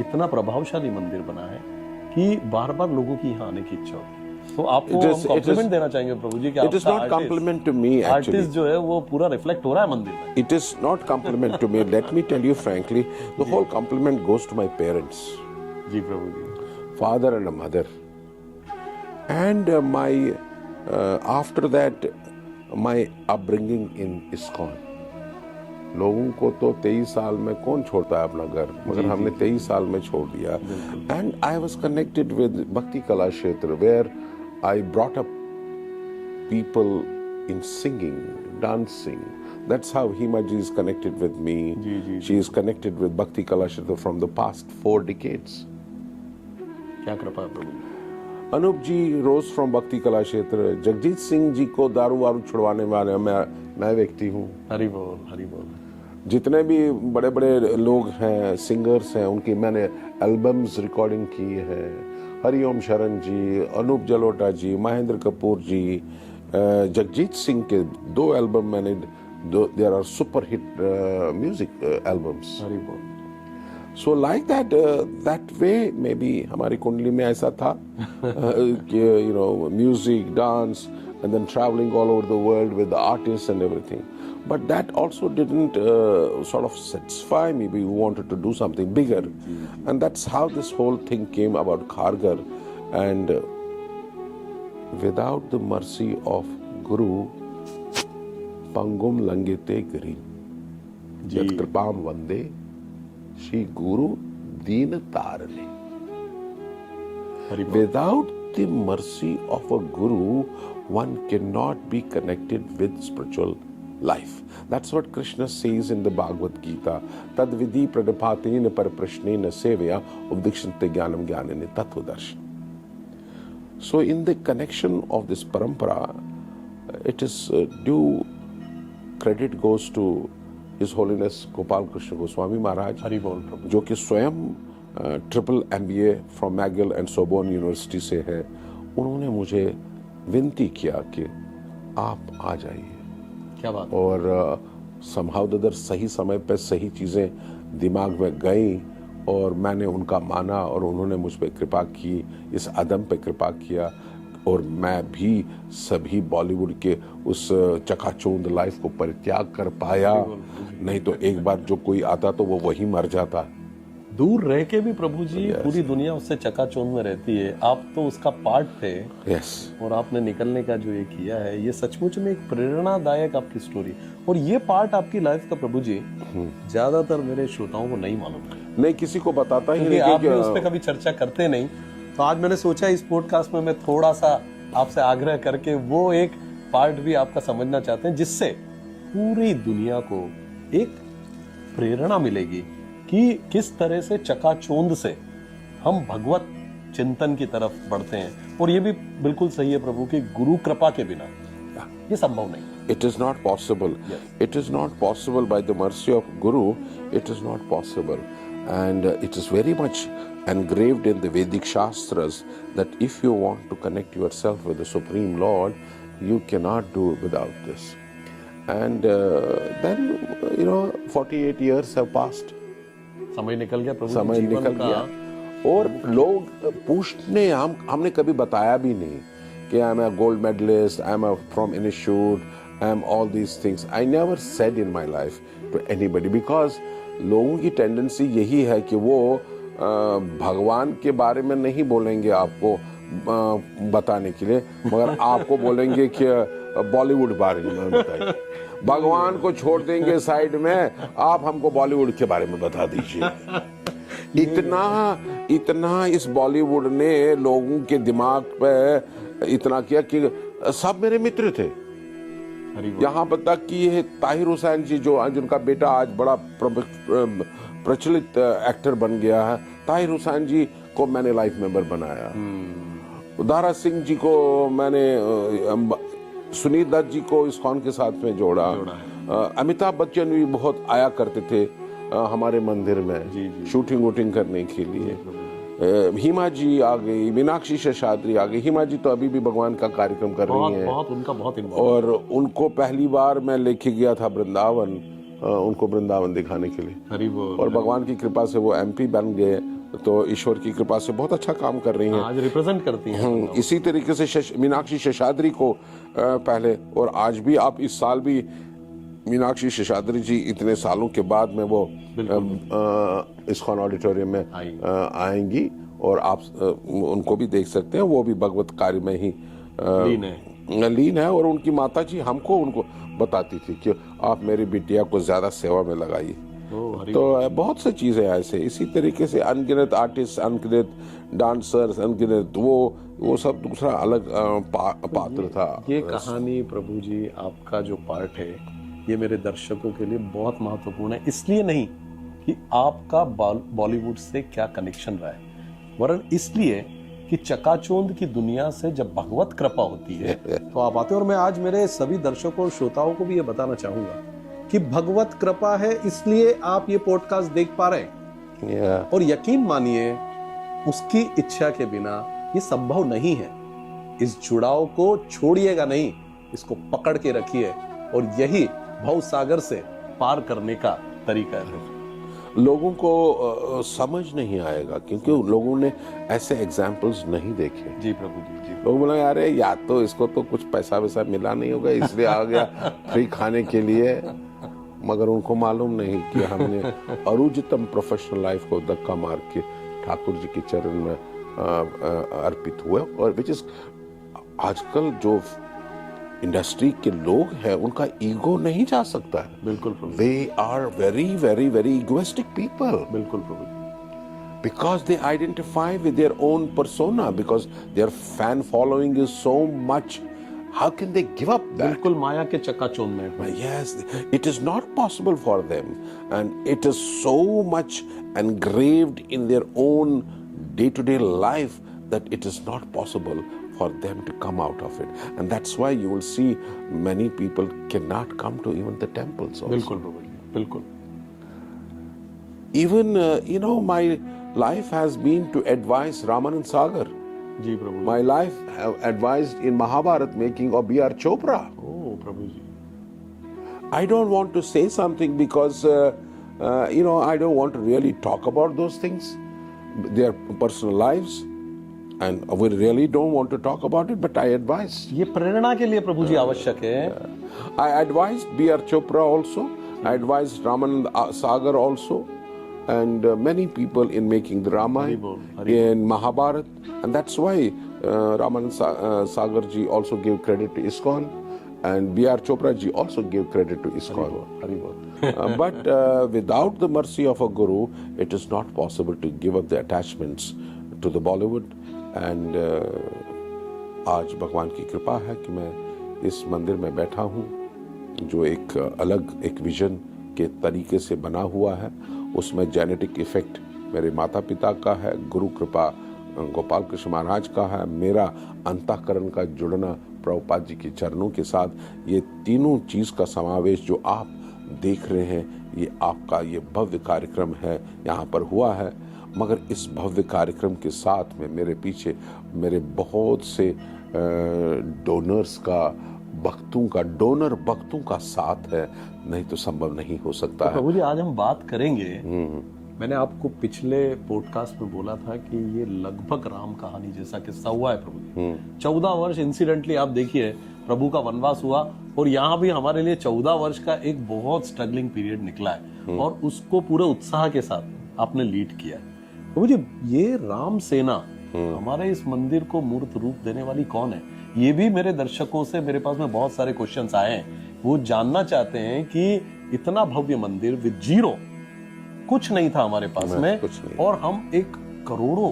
इतना प्रभावशाली मंदिर बना है कि बार बार लोगों की यहाँ आने की इच्छा होती है. तो आपको हम कॉम्प्लीमेंट देना चाहेंगे प्रभु जी कि it is not compliment to me. Artist जो है वो पूरा रिफ्लेक्ट हो रहा है मंदिर में. It is not compliment to me. Let me tell you frankly, the whole compliment goes to my parents. जी Prabhu ji. Father and a mother, and after that my upbringing in ISKCON. लोगों को तो 23 साल में कौन छोड़ता है अपना घर, मगर हमने 23 साल में छोड़ दिया. And I was connected with Bhakti Kala Kshetra, where I brought up people in singing, dancing. That's how Hima ji is connected with me. She is connected with Bhakti Kala Kshetra from the past 4 decades. क्या कृपा है प्रभु. अनूप जी रोज from भक्ति कला क्षेत्र. जगजीत सिंह जी को दारू वारू छुड़वाने वाले मैं व्यक्ति हूँ. हरि बोल, हरि बोल. जितने भी बड़े बड़े लोग हैं, सिंगर्स हैं, उनकी मैंने एल्बम्स रिकॉर्डिंग की है. हरिओम शरण जी, अनूप जलोटा जी, महेंद्र कपूर जी, जगजीत सिंह के 2 एल्बम मैंने, there are super hit music albums. Hari बोल. So like that, that way maybe हमारी कुंडली में ऐसा था कि music, dance, and then traveling all over the world with the artists and everything. But that also didn't sort of satisfy me. We wanted to do something bigger, and that's how this whole thing came about Khargar. And without the mercy of Guru, Pangum Langete Giri, Jat Kripam Vande Shri Guru Deen Tarne. Without the mercy of a guru, one cannot be connected with spiritual life. That's what Krishna says in the Bhagavad Gita. Tad vidhi pradapatena par prashnena sevaya updikshante jnanam jnanene tattvadarsh. So in the connection of this parampara, it is due credit goes to His Holiness Gopal Krishna Goswami Maharaj, जो कि स्वयं triple MBA from McGill and Sorbonne university से है. उन्होंने मुझे विनती किया कि आप आ जाइए. क्या बात. और समहाउ ददर सही समय पे सही चीज़ें दिमाग में गई और मैंने उनका माना और उन्होंने मुझ पर कृपा की, इस अदम पे कृपा किया. और मैं भी सभी बॉलीवुड के उस चकाचौंध लाइफ को परित्याग कर पाया. नहीं तो एक बार जो कोई आता तो वो वही मर जाता. दूर रह के भी प्रभु जी Yes. पूरी दुनिया उससे चकाचौंध में रहती है। आप तो उसका पार्ट थे Yes. और आपने निकलने का जो ये किया है, ये सचमुच में एक प्रेरणादायक आपकी स्टोरी। और ये पार्ट आपकी लाइफ का प्रभु जी ज्यादातर मेरे श्रोताओं को नहीं मालूम है, नहीं किसी को बताता ही क्योंकि नहीं आप भी उस पर कभी चर्चा करते नहीं। तो आज मैंने सोचा इस पॉडकास्ट में मैं थोड़ा सा आपसे आग्रह करके वो एक पार्ट भी आपका समझना चाहते हैं, जिससे पूरी दुनिया को एक प्रेरणा मिलेगी कि किस तरह से चकाचौंध से हम भगवत चिंतन की तरफ बढ़ते हैं। और ये भी बिल्कुल सही है प्रभु कि गुरु कृपा के बिना ये संभव नहीं। It is not possible. Yes. It is not possible by the mercy of Guru. It is not possible. And it is very much engraved in the Vedic Shastras that if you want to connect yourself with the Supreme Lord, you cannot do without this. And then, 48 years have passed. समय निकल गया प्रभु, समय जीवन निकल का गया और लोग पूछने हमने कभी बताया भी नहीं कि I am a gold medalist, I am from institute, I am all these things. I never said in my life to anybody, because लोगों की टेंडेंसी यही है कि वो भगवान के बारे में नहीं बोलेंगे आपको बताने के लिए, मगर आपको बोलेंगे कि बॉलीवुड बारे में बताइए। भगवान को छोड़ देंगे साइड में, आप हमको बॉलीवुड के बारे में बता दीजिए। इतना इस बॉलीवुड ने लोगों के दिमाग पे इतना किया कि सब मेरे मित्र थे। यहाँ पर तक कि ये ताहिर हुसैन जी जिनका बेटा आज बड़ा प्रचलित एक्टर बन गया है, ताहिर हुसैन जी को मैंने लाइफ मेंबर बनाया। दारा सिंह जी को मैंने, सुनील दत्त जी को इस्कॉन के साथ में जोड़ा। अमिताभ बच्चन भी बहुत आया करते थे हमारे मंदिर में शूटिंग वूटिंग करने के लिए। हिमा जी आ गई, मीनाक्षी शेषाद्री आ गई। हिमा जी तो अभी भी भगवान का कार्यक्रम कर रही हैं। उनका बहुत और उनको पहली बार मैं लेके गया था वृंदावन, उनको वृंदावन दिखाने के लिए। और भगवान की कृपा से वो MP बन गए, तो ईश्वर की कृपा से बहुत अच्छा काम कर रही हैं, आज रिप्रेजेंट करती हैं। इसी तरीके से मीनाक्षी शेषाद्री को पहले और आज भी, आप इस साल भी मीनाक्षी शेषाद्री जी इतने सालों के बाद में वो इस्कॉन ऑडिटोरियम में आएंगी और आप उनको भी देख सकते हैं। वो भी भगवत कार्य में ही लीन है। और उनकी माता जी उनको बताती थी कि आप मेरी बिटिया को ज्यादा सेवा में लगाइए। तो बहुत सी चीजें ऐसे, इसी तरीके से अनगिनत आर्टिस्ट, अनगिनत डांसर्स, अनगिनत वो सब दूसरा अलग पात्र था। ये कहानी प्रभु जी आपका जो पार्ट है, ये मेरे दर्शकों के लिए बहुत महत्वपूर्ण है। इसलिए नहीं कि आपका बॉलीवुड से क्या कनेक्शन रहा है, वरन इसलिए कि चकाचौंध की दुनिया से जब भगवत कृपा होती है तो आप आते हैं। और मैं आज मेरे सभी दर्शकों और श्रोताओं को भी ये बताना चाहूंगा कि भगवत कृपा है, इसलिए आप ये पॉडकास्ट देख पा रहे हैं। और यकीन मानिए, उसकी इच्छा के बिना ये संभव नहीं है। इस जुड़ाव को छोड़िएगा नहीं, इसको पकड़ के रखिए, और यही भव सागर से पार करने का तरीका है। लोगों को समझ नहीं आएगा क्योंकि लोगों ने ऐसे एग्जाम्पल्स नहीं देखे। जी प्रभु जी। लोग बोले यार या तो इसको तो कुछ पैसा वैसा मिला नहीं होगा इसलिए आ गया फ्री खाने के लिए, मगर उनको मालूम नहीं कि हमने अरुचितम प्रोफेशनल लाइफ को धक्का मार के ठाकुर जी के चरण में अर्पित हुए। और विच इज आजकल जो इंडस्ट्री के लोग हैं उनका ईगो नहीं जा सकता है। बिल्कुल प्रभु। They are very very very egoistic people. बिल्कुल प्रभु। Because they identify with their own persona, because their fan following is so much. How can they give up that? बिल्कुल माया के चकाचौंध में। Yes, it is not possible for them, and it is so much engraved in their own day-to-day life that it is not possible for them to come out of it. And that's why you will see many people cannot come to even the temples also. बिल्कुल प्रभु, बिल्कुल। Even my life has been to advise Ramanand Sagar. Ji Prabhu. My life have advised in Mahabharat making of B.R. Chopra. Oh Prabhu ji. I don't want to say something because I don't want to really talk about those things, their personal lives, and we really don't want to talk about it. But I advised. ये प्रेरणा के लिए प्रभु जी आवश्यक है। I advised B.R. Chopra also. I advised Ramanand Sagar also. and many people in making the Ramayana, in Mahabharata, and that's why Ramanand Sagar ji also gave credit to ISKCON, and B.R. Chopra ji also gave credit to ISKCON. But without the mercy of a guru, it is not possible to give up the attachments to the Bollywood. And आज भगवान की कृपा है कि मैं इस मंदिर में बैठा हूँ, जो एक अलग एक विजन के तरीके से बना हुआ है. उसमें जेनेटिक इफेक्ट मेरे माता पिता का है, गुरु कृपा गोपाल कृष्ण महाराज का है, मेरा अंतःकरण का जुड़ना प्रभुपाद जी के चरणों के साथ, ये तीनों चीज का समावेश जो आप देख रहे हैं, ये आपका ये भव्य कार्यक्रम है, यहाँ पर हुआ है. मगर इस भव्य कार्यक्रम के साथ में मेरे पीछे मेरे बहुत से डोनर्स का, डोनर भक्तों का साथ है, नहीं तो संभव नहीं हो सकता है. प्रभु जी, आज हम बात करेंगे, मैंने आपको पिछले पॉडकास्ट में बोला था कि ये लगभग राम कहानी जैसा किस्सा हुआ है प्रभु जी. 14 वर्ष इंसिडेंटली आप देखिए प्रभु का वनवास हुआ, और यहाँ भी हमारे लिए 14 वर्ष का एक बहुत स्ट्रगलिंग पीरियड निकला है, और उसको पूरे उत्साह के साथ आपने लीड किया. प्रभु जी, ये राम सेना हमारे इस मंदिर को मूर्त रूप देने वाली कौन है? ये भी मेरे दर्शकों से मेरे पास में बहुत सारे क्वेश्चंस आए हैं. वो जानना चाहते हैं कि इतना भव्य मंदिर विद जीरो, कुछ नहीं था हमारे पास में, और हम एक करोड़ों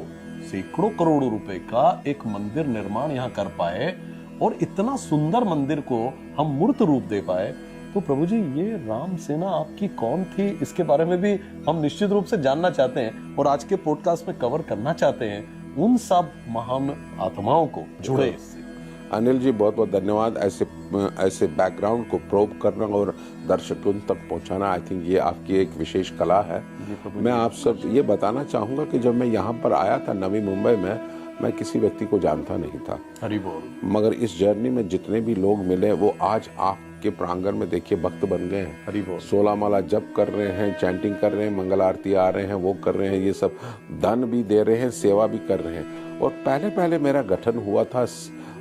सैकड़ों करोड़ों रुपए का एक मंदिर निर्माण यहाँ कर पाए, और इतना सुंदर मंदिर को हम मूर्त रूप दे पाए. तो प्रभु जी, ये राम सेना आपकी कौन थी, इसके बारे में भी हम निश्चित रूप से जानना चाहते हैं, और आज के पॉडकास्ट में कवर करना चाहते हैं उन सब महान आत्माओं को जुड़े इससे. अनिल जी, बहुत बहुत धन्यवाद. ऐसे बैकग्राउंड को प्रोब करना और दर्शकों तक पहुंचाना, आई थिंक ये आपकी एक विशेष कला है. मैं आप सब ये बताना चाहूंगा कि जब मैं यहाँ पर आया था नवी मुंबई में, मैं किसी व्यक्ति को जानता नहीं था. हरि बोल. मगर इस जर्नी में जितने भी लोग मिले, वो आज आपके प्रांगण में देखिए भक्त बन गए हैं. हरि बोल. 16 माला जप कर रहे हैं, चैंटिंग कर रहे हैं, मंगल आरती आ रहे हैं, वो कर रहे हैं, ये सब दान भी दे रहे हैं, सेवा भी कर रहे हैं. और पहले मेरा गठन हुआ था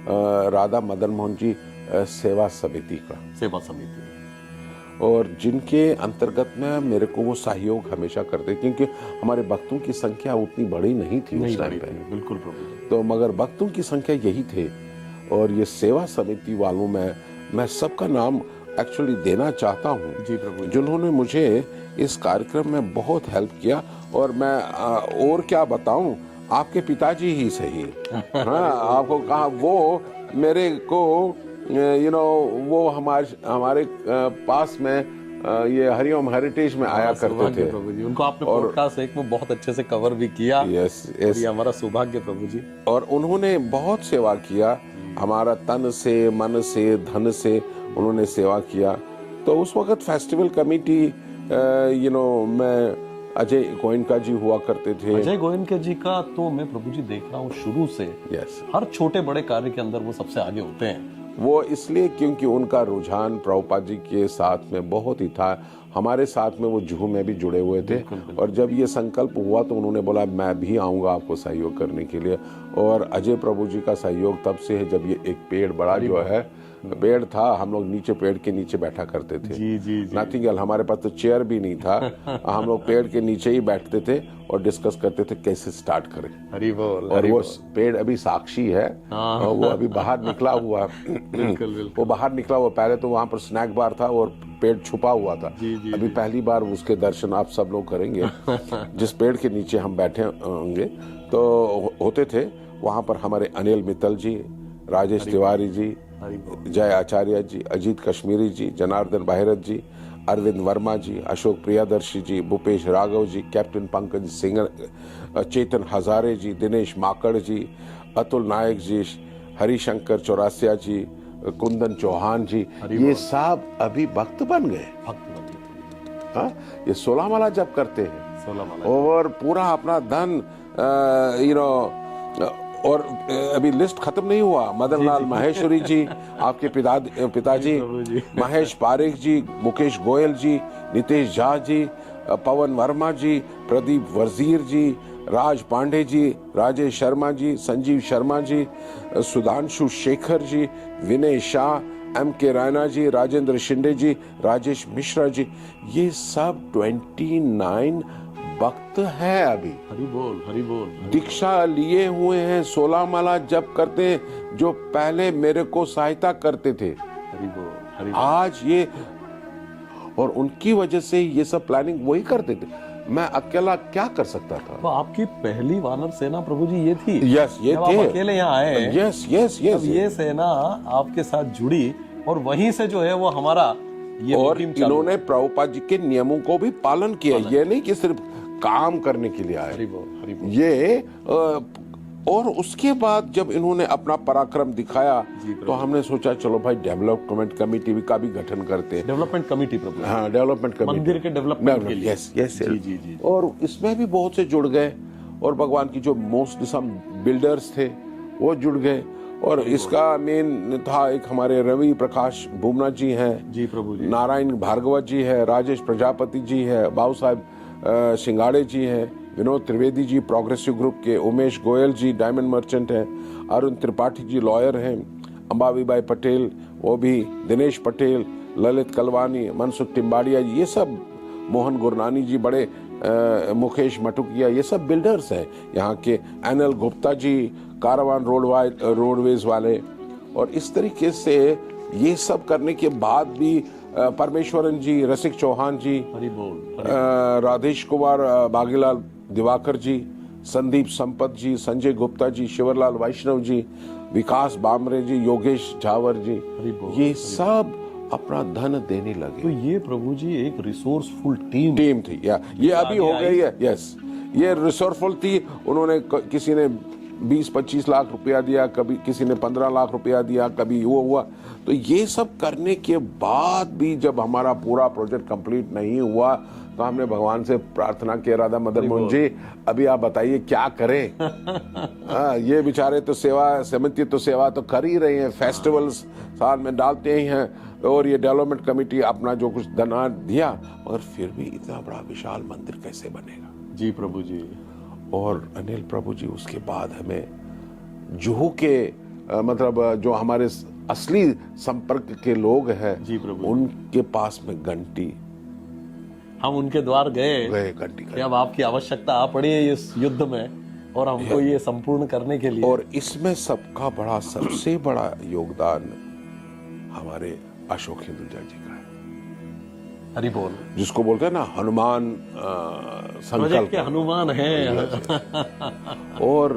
राधा मदन मोहन जी सेवा समिति का, सेवा समिति, और जिनके अंतर्गत में मेरे को वो सहयोग हमेशा करते, क्योंकि हमारे भक्तों की संख्या उतनी बड़ी नहीं थी उस टाइम पे. बिल्कुल प्रभु. तो मगर भक्तों की संख्या यही थे, और ये सेवा समिति वालों में मैं सबका नाम एक्चुअली देना चाहता हूँ जी प्रभु, जिन्होंने मुझे इस कार्यक्रम में बहुत हेल्प किया. और मैं और क्या बताऊं, आपके पिताजी ही सही. हाँ, आपको कहा, वो मेरे को वो हमारे पास में ये हरिओम हेरिटेज में आया करते थे. प्रभु जी, उनको आपने पॉडकास्ट एक में बहुत अच्छे से कवर भी किया. यस. ये हमारा सौभाग्य प्रभु जी. और उन्होंने बहुत सेवा किया, हमारा तन से, मन से, धन से उन्होंने सेवा किया. तो उस वक्त फेस्टिवल कमेटी मैं अजय गोयनका जी हुआ करते थे. अजय गोयनका जी का तो मैं प्रभु जी देख रहा हूँ शुरू से. यस. हर छोटे बड़े कार्य के अंदर वो सबसे आगे होते हैं. वो इसलिए क्योंकि उनका रुझान प्रभुपाद जी के साथ में बहुत ही था. हमारे साथ में वो जुहू में भी जुड़े हुए थे. और जब ये संकल्प हुआ तो उन्होंने बोला मैं भी आऊंगा आपको सहयोग करने के लिए. और अजय प्रभु जी का सहयोग तब से है जब ये एक पेड़ बड़ा जो है पेड़ था, हम लोग नीचे पेड़ के नीचे बैठा करते थे. जी. Nothing else. हमारे पास तो चेयर भी नहीं था. हम लोग पेड़ के नीचे ही बैठते थे और डिस्कस करते थे कैसे स्टार्ट करें. हरि बोल. और वो पेड़ अभी साक्षी है, और वो अभी बाहर निकला हुआ. बिल्कुल. वो बाहर निकला हुआ. पहले तो वहाँ पर स्नैक बार था और पेड़ छुपा हुआ था. अभी पहली बार उसके दर्शन आप सब लोग करेंगे. जिस पेड़ के नीचे हम बैठे होंगे तो होते थे, वहाँ पर हमारे अनिल मित्तल जी, राजेश तिवारी जी, जय आचार्य जी, अजीत कश्मीरी जी, जनार्दन बाहिरत जी, अरविंद वर्मा जी, अशोक प्रियादर्शी जी, भूपेश राघव जी, कैप्टन पंकज सिंह, चेतन हजारे जी, दिनेश माकड़ जी, अतुल नायक जी, हरिशंकर चौरासिया जी, कुंदन चौहान जी, ये सब अभी भक्त बन गए. हाँ, ये 16 माला जप करते हैं, 16 माला, और पूरा अपना धन और अभी लिस्ट खत्म नहीं हुआ. मदन लाल माहेश्वरी जी, आपके पिताजी, महेश पारेख जी, मुकेश गोयल जी, नितेश झा जी, पवन वर्मा जी, प्रदीप वजीर जी, राज पांडे जी, राजेश शर्मा जी, संजीव शर्मा जी, सुधांशु शेखर जी, विनय शाह, M.K. रैना जी, राजेंद्र शिंदे जी, राजेश मिश्रा जी, ये सब 29 वक्त है अभी। हरि बोल, हरि बोल। दीक्षा लिए हुए हैं, 16 माला जप करते हैं, जो पहले मेरे को सहायता करते थे, हरि बोल, हरि बोल। आज ये, और उनकी वजह से ये सब प्लानिंग वही करते थे, मैं अकेला क्या कर सकता था। तो आपकी पहली वानर सेना प्रभु जी ये थी। यस, ये जब थे। आप अकेले यहाँ आए, यस यस तब यस। ये सेना आपके साथ जुड़ी और वहीं से जो है वो हमारा ये और मुहिम चालू इन्होंने प्रभुपाद जी के नियमों को भी पालन किया, ये नहीं कि सिर्फ काम करने के लिए आए। हरि बोल, हरि बोल। ये और उसके बाद जब इन्होंने अपना पराक्रम दिखाया, तो हमने सोचा चलो भाई डेवलपमेंट कमेटी का भी गठन करते हैं। डेवलपमेंट कमेटी प्रभु। हाँ, डेवलपमेंट कमेटी, मंदिर के डेवलपमेंट के लिए। Yes yes. जी जी जी। और इसमें भी बहुत से जुड़ गए, और भगवान की जो मोस्ट सम बिल्डर्स थे वो जुड़ गए। और इसका मेन था, एक हमारे रवि प्रकाश भूमना जी हैं, जी प्रभु जी। नारायण भार्गवत जी है, राजेश प्रजापति जी है, बाबू साहब सिंगाड़े जी हैं, विनोद त्रिवेदी जी प्रोग्रेसिव ग्रुप के, उमेश गोयल जी डायमंड मर्चेंट हैं, अरुण त्रिपाठी जी लॉयर हैं, अंबावीबाई पटेल वो भी, दिनेश पटेल, ललित कलवानी, मनसुख टिम्बाड़िया, ये सब, मोहन गुरनानी जी बड़े, मुकेश मटुकिया, ये सब बिल्डर्स हैं यहाँ के, एनएल गुप्ता जी कारवान रोडवेज वाले। और इस तरीके से ये सब करने के बाद भी परमेश्वरन जी, रसिक चौहान जी, हरि बोल, राधेश कुमार बागीलाल दिवाकर जी, संदीप संपत जी, संजय गुप्ता जी, शिवरलाल वैष्णव जी, विकास बामरे जी, योगेश झावर जी, ये सब अपना धन देने लगे। तो ये प्रभु जी एक रिसोर्सफुल टीम थी, या ये अभी हो गई है। यस, ये रिसोर्सफुल थी। उन्होंने किसी ने 20-25 लाख रुपया दिया, कभी किसी ने 15 लाख रुपया दिया, कभी वो हुआ। तो ये सब करने के बाद भी जब हमारा पूरा प्रोजेक्ट कंप्लीट नहीं हुआ, तो हमने भगवान से प्रार्थना किया, राधा मदन मोहन जी अभी आप बताइए क्या करें। ये बेचारे तो सेवा समिति तो सेवा तो कर ही रहे हैं, फेस्टिवल्स साल में डालते ही हैं, और ये डेवलपमेंट कमेटी अपना जो कुछ धना दिया, मगर फिर भी इतना बड़ा विशाल मंदिर कैसे बनेगा। जी प्रभु जी। और अनिल प्रभु जी उसके बाद हमें जुहू के मतलब जो हमारे असली संपर्क के लोग हैं, जी प्रभु, उनके पास में घंटी, हम उनके द्वार गए घंटी कि अब आपकी आवश्यकता आ पड़ी है इस युद्ध में, और हमको ये संपूर्ण करने के लिए। और इसमें सबका बड़ा, सबसे बड़ा योगदान हमारे अशोक हिंदुजा जी का है। हरि बोल। जिसको बोलते हैं ना हनुमान संकल्प के हनुमान हैं। और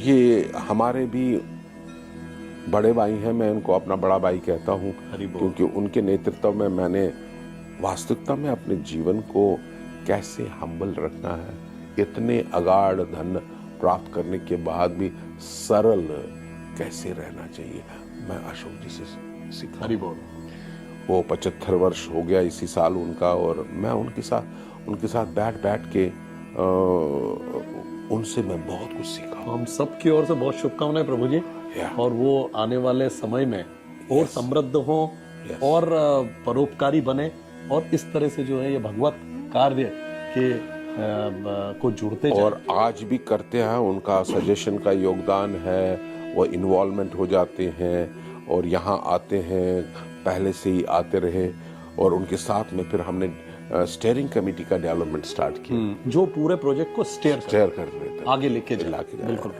ये हमारे भी बड़े भाई हैं, मैं उनको अपना बड़ा भाई कहता हूँ, क्योंकि उनके नेतृत्व में मैंने वास्तविकता में अपने जीवन को कैसे हम्बल रखना है, इतने अगाध धन प्राप्त करने के बाद भी सरल कैसे रहना चाहिए, मैं अशोक जी से सीखा। हरि बोल। वो 75 वर्ष हो गया इसी साल उनका, और मैं उनके साथ बैठ के उनसे मैं बहुत कुछ सीखा। हम सब की ओर से बहुत शुभकामनाएं प्रभु जी, और वो आने वाले समय में और समृद्ध हो और परोपकारी बने, और इस तरह से जो है ये भगवत कार्य के को जुड़ते जाए। और आज भी करते हैं, उनका सजेशन का योगदान है, वो इन्वॉल्वमेंट हो जाते हैं और यहाँ आते हैं, पहले से ही आते रहे, और उनके साथ में फिर हमने स्टीयरिंग कमेटी का डेवलपमेंट स्टार्ट किया, जो पूरे प्रोजेक्ट को स्टीयर कर रहे थे, आगे लेके बिल्कुल।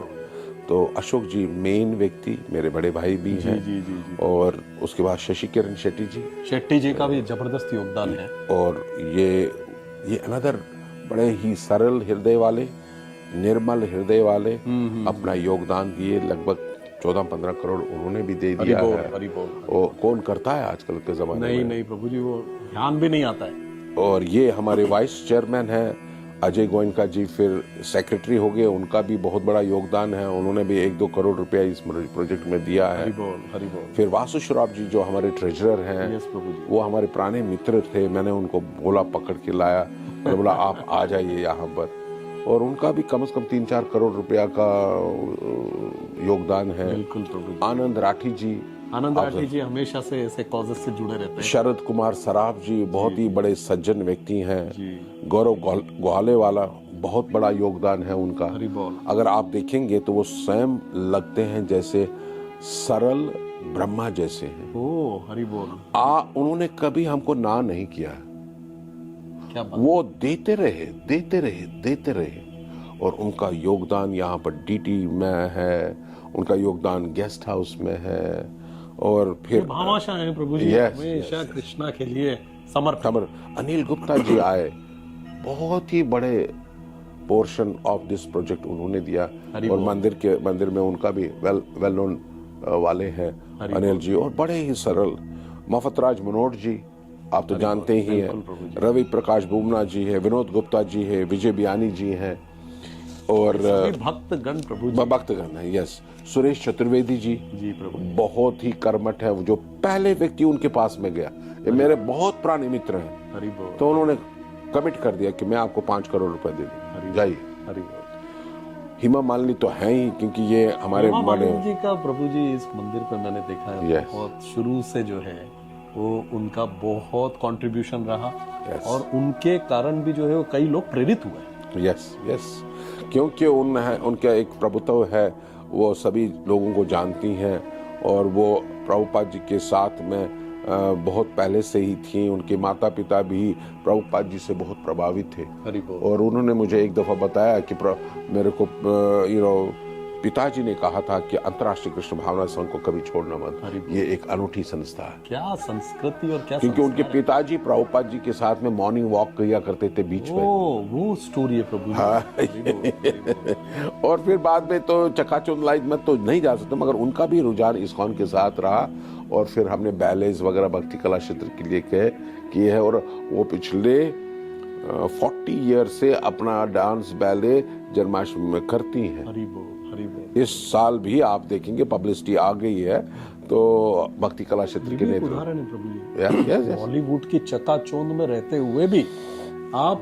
तो अशोक जी मेन व्यक्ति, मेरे बड़े भाई भी हैं। जी। और उसके बाद शशि किरण शेट्टी जी का भी जबरदस्त योगदान है। और ये अनदर बड़े ही सरल हृदय वाले, निर्मल हृदय वाले, अपना योगदान दिए, लगभग 14-15 करोड़ उन्होंने भी दे दिया है। वो कौन करता है आजकल के जमाने में? नहीं प्रभु जी, वो ध्यान भी नहीं आता है। और ये हमारे वाइस चेयरमैन हैं अजय गोयनका जी, फिर सेक्रेटरी हो गए, उनका भी बहुत बड़ा योगदान है, उन्होंने भी 1-2 करोड़ रुपया इस प्रोजेक्ट में दिया है। हरि बोल। फिर वासु श्राफ जी जो हमारे ट्रेजरर हैं, वो हमारे पुराने मित्र थे, मैंने उनको बोला, पकड़ के लाया, मैंने बोला आप आ जाइए यहाँ पर, और उनका भी कम से कम 3-4 करोड़ रुपया का योगदान है। बिल्कुल प्रभु। आनंद राठी जी हमेशा से ऐसे कॉजेस से जुड़े रहते हैं। शरद कुमार सराफ जी बहुत ही बड़े सज्जन व्यक्ति हैं। गौरव गोहाले वाला, बहुत बड़ा योगदान है उनका। अगर आप देखेंगे तो वो स्वयं लगते हैं जैसे सरल ब्रह्मा जैसे हैं। ओ हरि बोल। उन्होंने कभी हमको ना नहीं किया, क्या बात। वो देते रहे और उनका योगदान यहाँ पर डीटी में है, उनका योगदान गेस्ट हाउस में है और फिर भामाशाह हैं प्रभु जी, हमेशा कृष्णा के लिए समर्पित। अनिल गुप्ता जी आए, बहुत ही बड़े पोर्शन ऑफ दिस प्रोजेक्ट उन्होंने दिया और मंदिर में उनका भी वेल नोन वाले हैं अनिल जी, और बड़े ही सरल मफतराज मनोट जी आप तो जानते ही हैं, रवि प्रकाश बुमना जी है, विनोद गुप्ता जी है, विजय बियानी जी हैं और भक्तगण प्रभु जी, भक्तगण है, यस, सुरेश चतुर्वेदी जी प्रभु बहुत ही कर्मठ है, जो पहले व्यक्ति उनके पास में गया, ये मेरे बहुत पुराने मित्र हैं, तो उन्होंने कमिट कर दिया कि मैं आपको 5 करोड़ रुपए दे दूं, जाइए। हिमा मालिनी तो है ही, क्योंकि ये हमारे बड़े जी का प्रभु जी इस मंदिर पे मैंने देखा है, बहुत शुरू से जो है वो उनका बहुत कंट्रीब्यूशन रहा और उनके कारण भी जो है वो कई लोग प्रेरित हुए। यस, क्योंकि उनका एक प्रभुत्व है, वो सभी लोगों को जानती हैं और वो प्रभुपाद जी के साथ में बहुत पहले से ही थी, उनके माता पिता भी प्रभुपाद जी से बहुत प्रभावित थे और उन्होंने मुझे एक दफा बताया कि मेरे को पिताजी ने कहा था कि अंतर्राष्ट्रीय कृष्ण भावना संघ को कभी छोड़ना मत, ये एक अनूठी संस्था है। क्या संस्कृति और क्या, क्योंकि उनके पिताजी प्रभुपाद जी के साथ में मॉर्निंग वॉक किया करते थे बीच में। वो स्टोरी है प्रभु। हाँ। और फिर बाद में तो चकाचौंध लाइट में तो नहीं जा सकते, मगर उनका भी रुझान इस्कॉन के साथ रहा और फिर हमने बैलेज वगैरह भक्ति कला क्षेत्र के लिए किए हैं और वो पिछले 40 ईयर से अपना डांस बैले जन्माष्टमी में करती हैं। इस साल भी आप देखेंगे पब्लिसिटी आ गई है, तो भक्ति कला क्षेत्र के नेतृत्व, बॉलीवुड की चकाचौंध में रहते हुए भी आप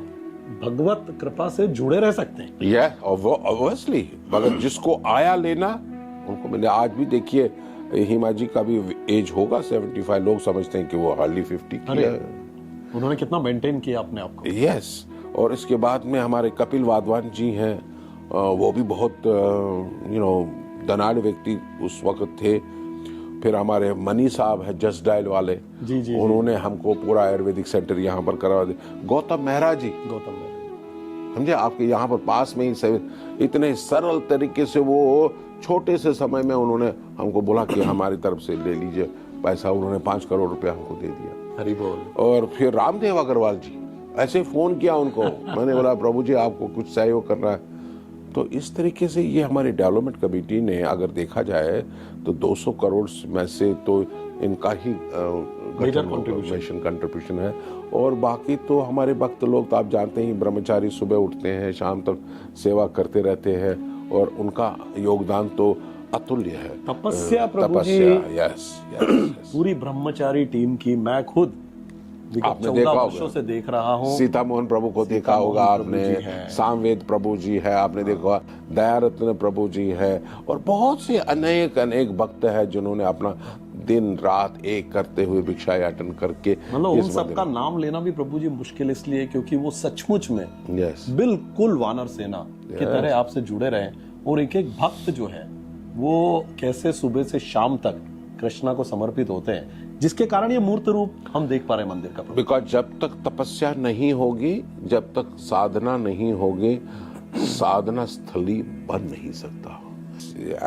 भगवत कृपा से जुड़े रह सकते हैं। ऑब्वियसली, मगर जिसको आया लेना उनको मैंने आज भी देखिए, हिमा जी का भी एज होगा 75, लोग समझते हैं कि वो हार्डली 50 की है। उन्होंने कितना मेंटेन किया अपने आप को। यस, और इसके बाद में हमारे कपिल वाधवान जी हैं, वो भी बहुत धनाढ़ व्यक्ति उस वक्त थे। फिर हमारे मनी साहब है जस्ट डायल वाले, उन्होंने हमको पूरा आयुर्वेदिक सेंटर यहाँ पर करवा दिया। गौतम मेहरा जी समझे, आपके यहाँ पर पास में ही इतने सरल तरीके से वो छोटे से समय में उन्होंने हमको बोला कि हमारी तरफ से ले लीजिए पैसा, उन्होंने 5 करोड़ रुपया हमको दे दिया। हरि बोल। और फिर रामदेव अग्रवाल जी, ऐसे फोन किया उनको, मैंने बोला प्रभु जी आपको कुछ सहयोग करना है। तो इस तरीके से ये हमारी डेवलपमेंट कमेटी ने अगर देखा जाए तो 200 करोड़ में से तो इनका ही कंट्रीब्यूशन है और बाकी तो हमारे भक्त लोग तो आप जानते ही, ब्रह्मचारी सुबह उठते हैं शाम तक सेवा करते रहते हैं और उनका योगदान तो अतुल्य है। तपस्या प्रभु जी, यस, पूरी ब्रह्मचारी टीम की, मैं खुद आपने देखा होगा, से देख रहा हूँ। सीता मोहन प्रभु को देखा होगा आपने, सामवेद प्रभु जी है, आपने देखा, दयारत्न प्रभु जी है और बहुत से अनेक भक्त है जिन्होंने अपना दिन रात एक करते हुए भिक्षायाटन करके, मतलब उन सबका नाम लेना भी प्रभु जी मुश्किल इसलिए क्योंकि वो सचमुच में बिल्कुल वानर सेना की तरह आपसे जुड़े रहे और एक एक भक्त जो है वो कैसे सुबह से शाम तक कृष्णा को समर्पित होते हैं, जिसके कारण ये मूर्त रूप हम देख पा रहे हैं मंदिर का। बिकॉज जब तक तपस्या नहीं होगी, जब तक साधना नहीं होगी, साधना स्थली बन नहीं सकता।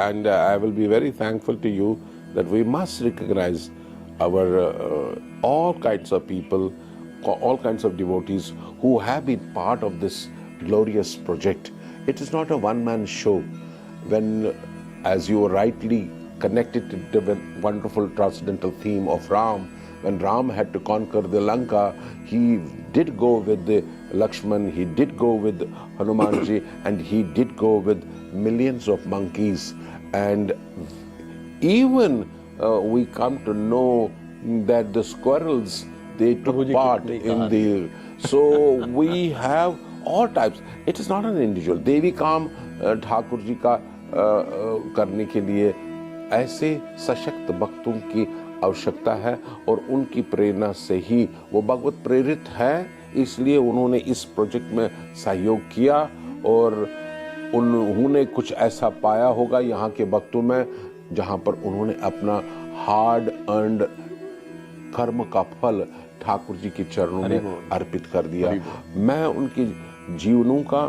And I will be very thankful to you that we must recognize our all kinds of people, all kinds of devotees who have been part of this glorious project. It is not a one-man show. When, as you rightly connected to the wonderful transcendental theme of Ram, when Ram had to conquer the Lanka, he did go with the Lakshman, he did go with Hanumanji, and he did go with millions of monkeys. And even we come to know that the squirrels, they took part in the... So we have all types. It is not an individual. देवी काम ठाकुर जी का करने के लिए ऐसे सशक्त भक्तों की आवश्यकता है और उनकी प्रेरणा से ही वो भगवत प्रेरित है, इसलिए उन्होंने इस प्रोजेक्ट में सहयोग किया और उन्होंने कुछ ऐसा पाया होगा यहाँ के भक्तों में जहाँ पर उन्होंने अपना हार्ड अर्न्ड कर्म का फल ठाकुर जी के चरणों हरि में बोल। अर्पित कर दिया। हरि बोल। मैं उनके जीवनों का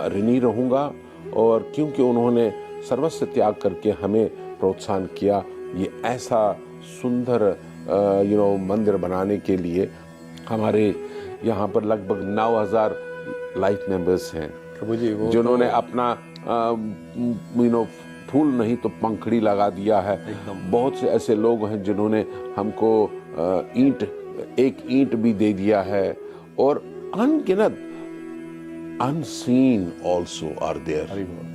ऋणी रहूंगा, और क्योंकि उन्होंने सर्वस्व त्याग करके हमें प्रोत्साहन किया ये ऐसा सुंदर मंदिर बनाने के लिए। हमारे यहाँ पर लगभग 9000 लाइफ मेंबर्स हैं प्रभु जी, वो जिन्होंने तो अपना फूल नहीं तो पंखड़ी लगा दिया है। एकदम। बहुत से ऐसे लोग हैं जिन्होंने हमको एक ईंट भी दे दिया है, और अनगिनत unseen also are there. Hari बोल।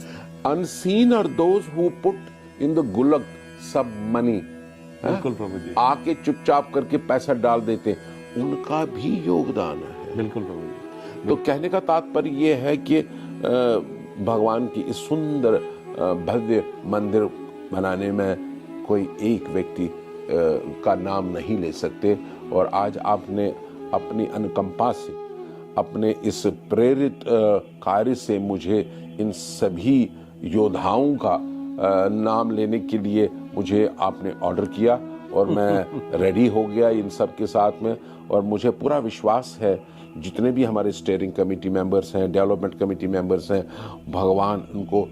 Unseen are those who put in the gulag some money. बिल्कुल प्रभु जी, आके चुपचाप करके पैसा डाल देते, उनका भी योगदान है। बिल्कुल प्रभु जी। तो कहने का तात्पर्य ये है कि भगवान की इस सुंदर भव्य मंदिर बनाने में कोई एक व्यक्ति का नाम नहीं ले सकते, और आज आपने अपनी अनुकंपा से, अपने इस प्रेरित कार्य से मुझे इन सभी योद्धाओं का नाम लेने के लिए मुझे आपने ऑर्डर किया, और मैं रेडी हो गया इन सब के साथ में। और मुझे पूरा विश्वास है जितने भी हमारे स्टीयरिंग कमेटी मेंबर्स हैं, डेवलपमेंट कमेटी मेंबर्स हैं, भगवान उनको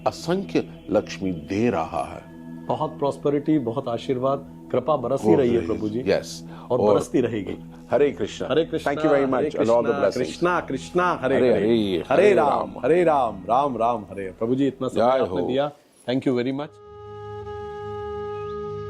असंख्य लक्ष्मी दे रहा है। बहुत प्रॉस्पेरिटी, बहुत आशीर्वाद, कृपा बरसती रही है प्रभु जी। यस, और बरसती रहेगी। हरे कृष्णा। हरे Krishna. Thank you very much, and all the blessings. Krishna Krishna हरे हरे हरे, हरे, हरे हरे राम राम, हरे राम, राम राम हरे। प्रभु जी, इतना समय जय आपने हो। दिया, थैंक यू वेरी मच।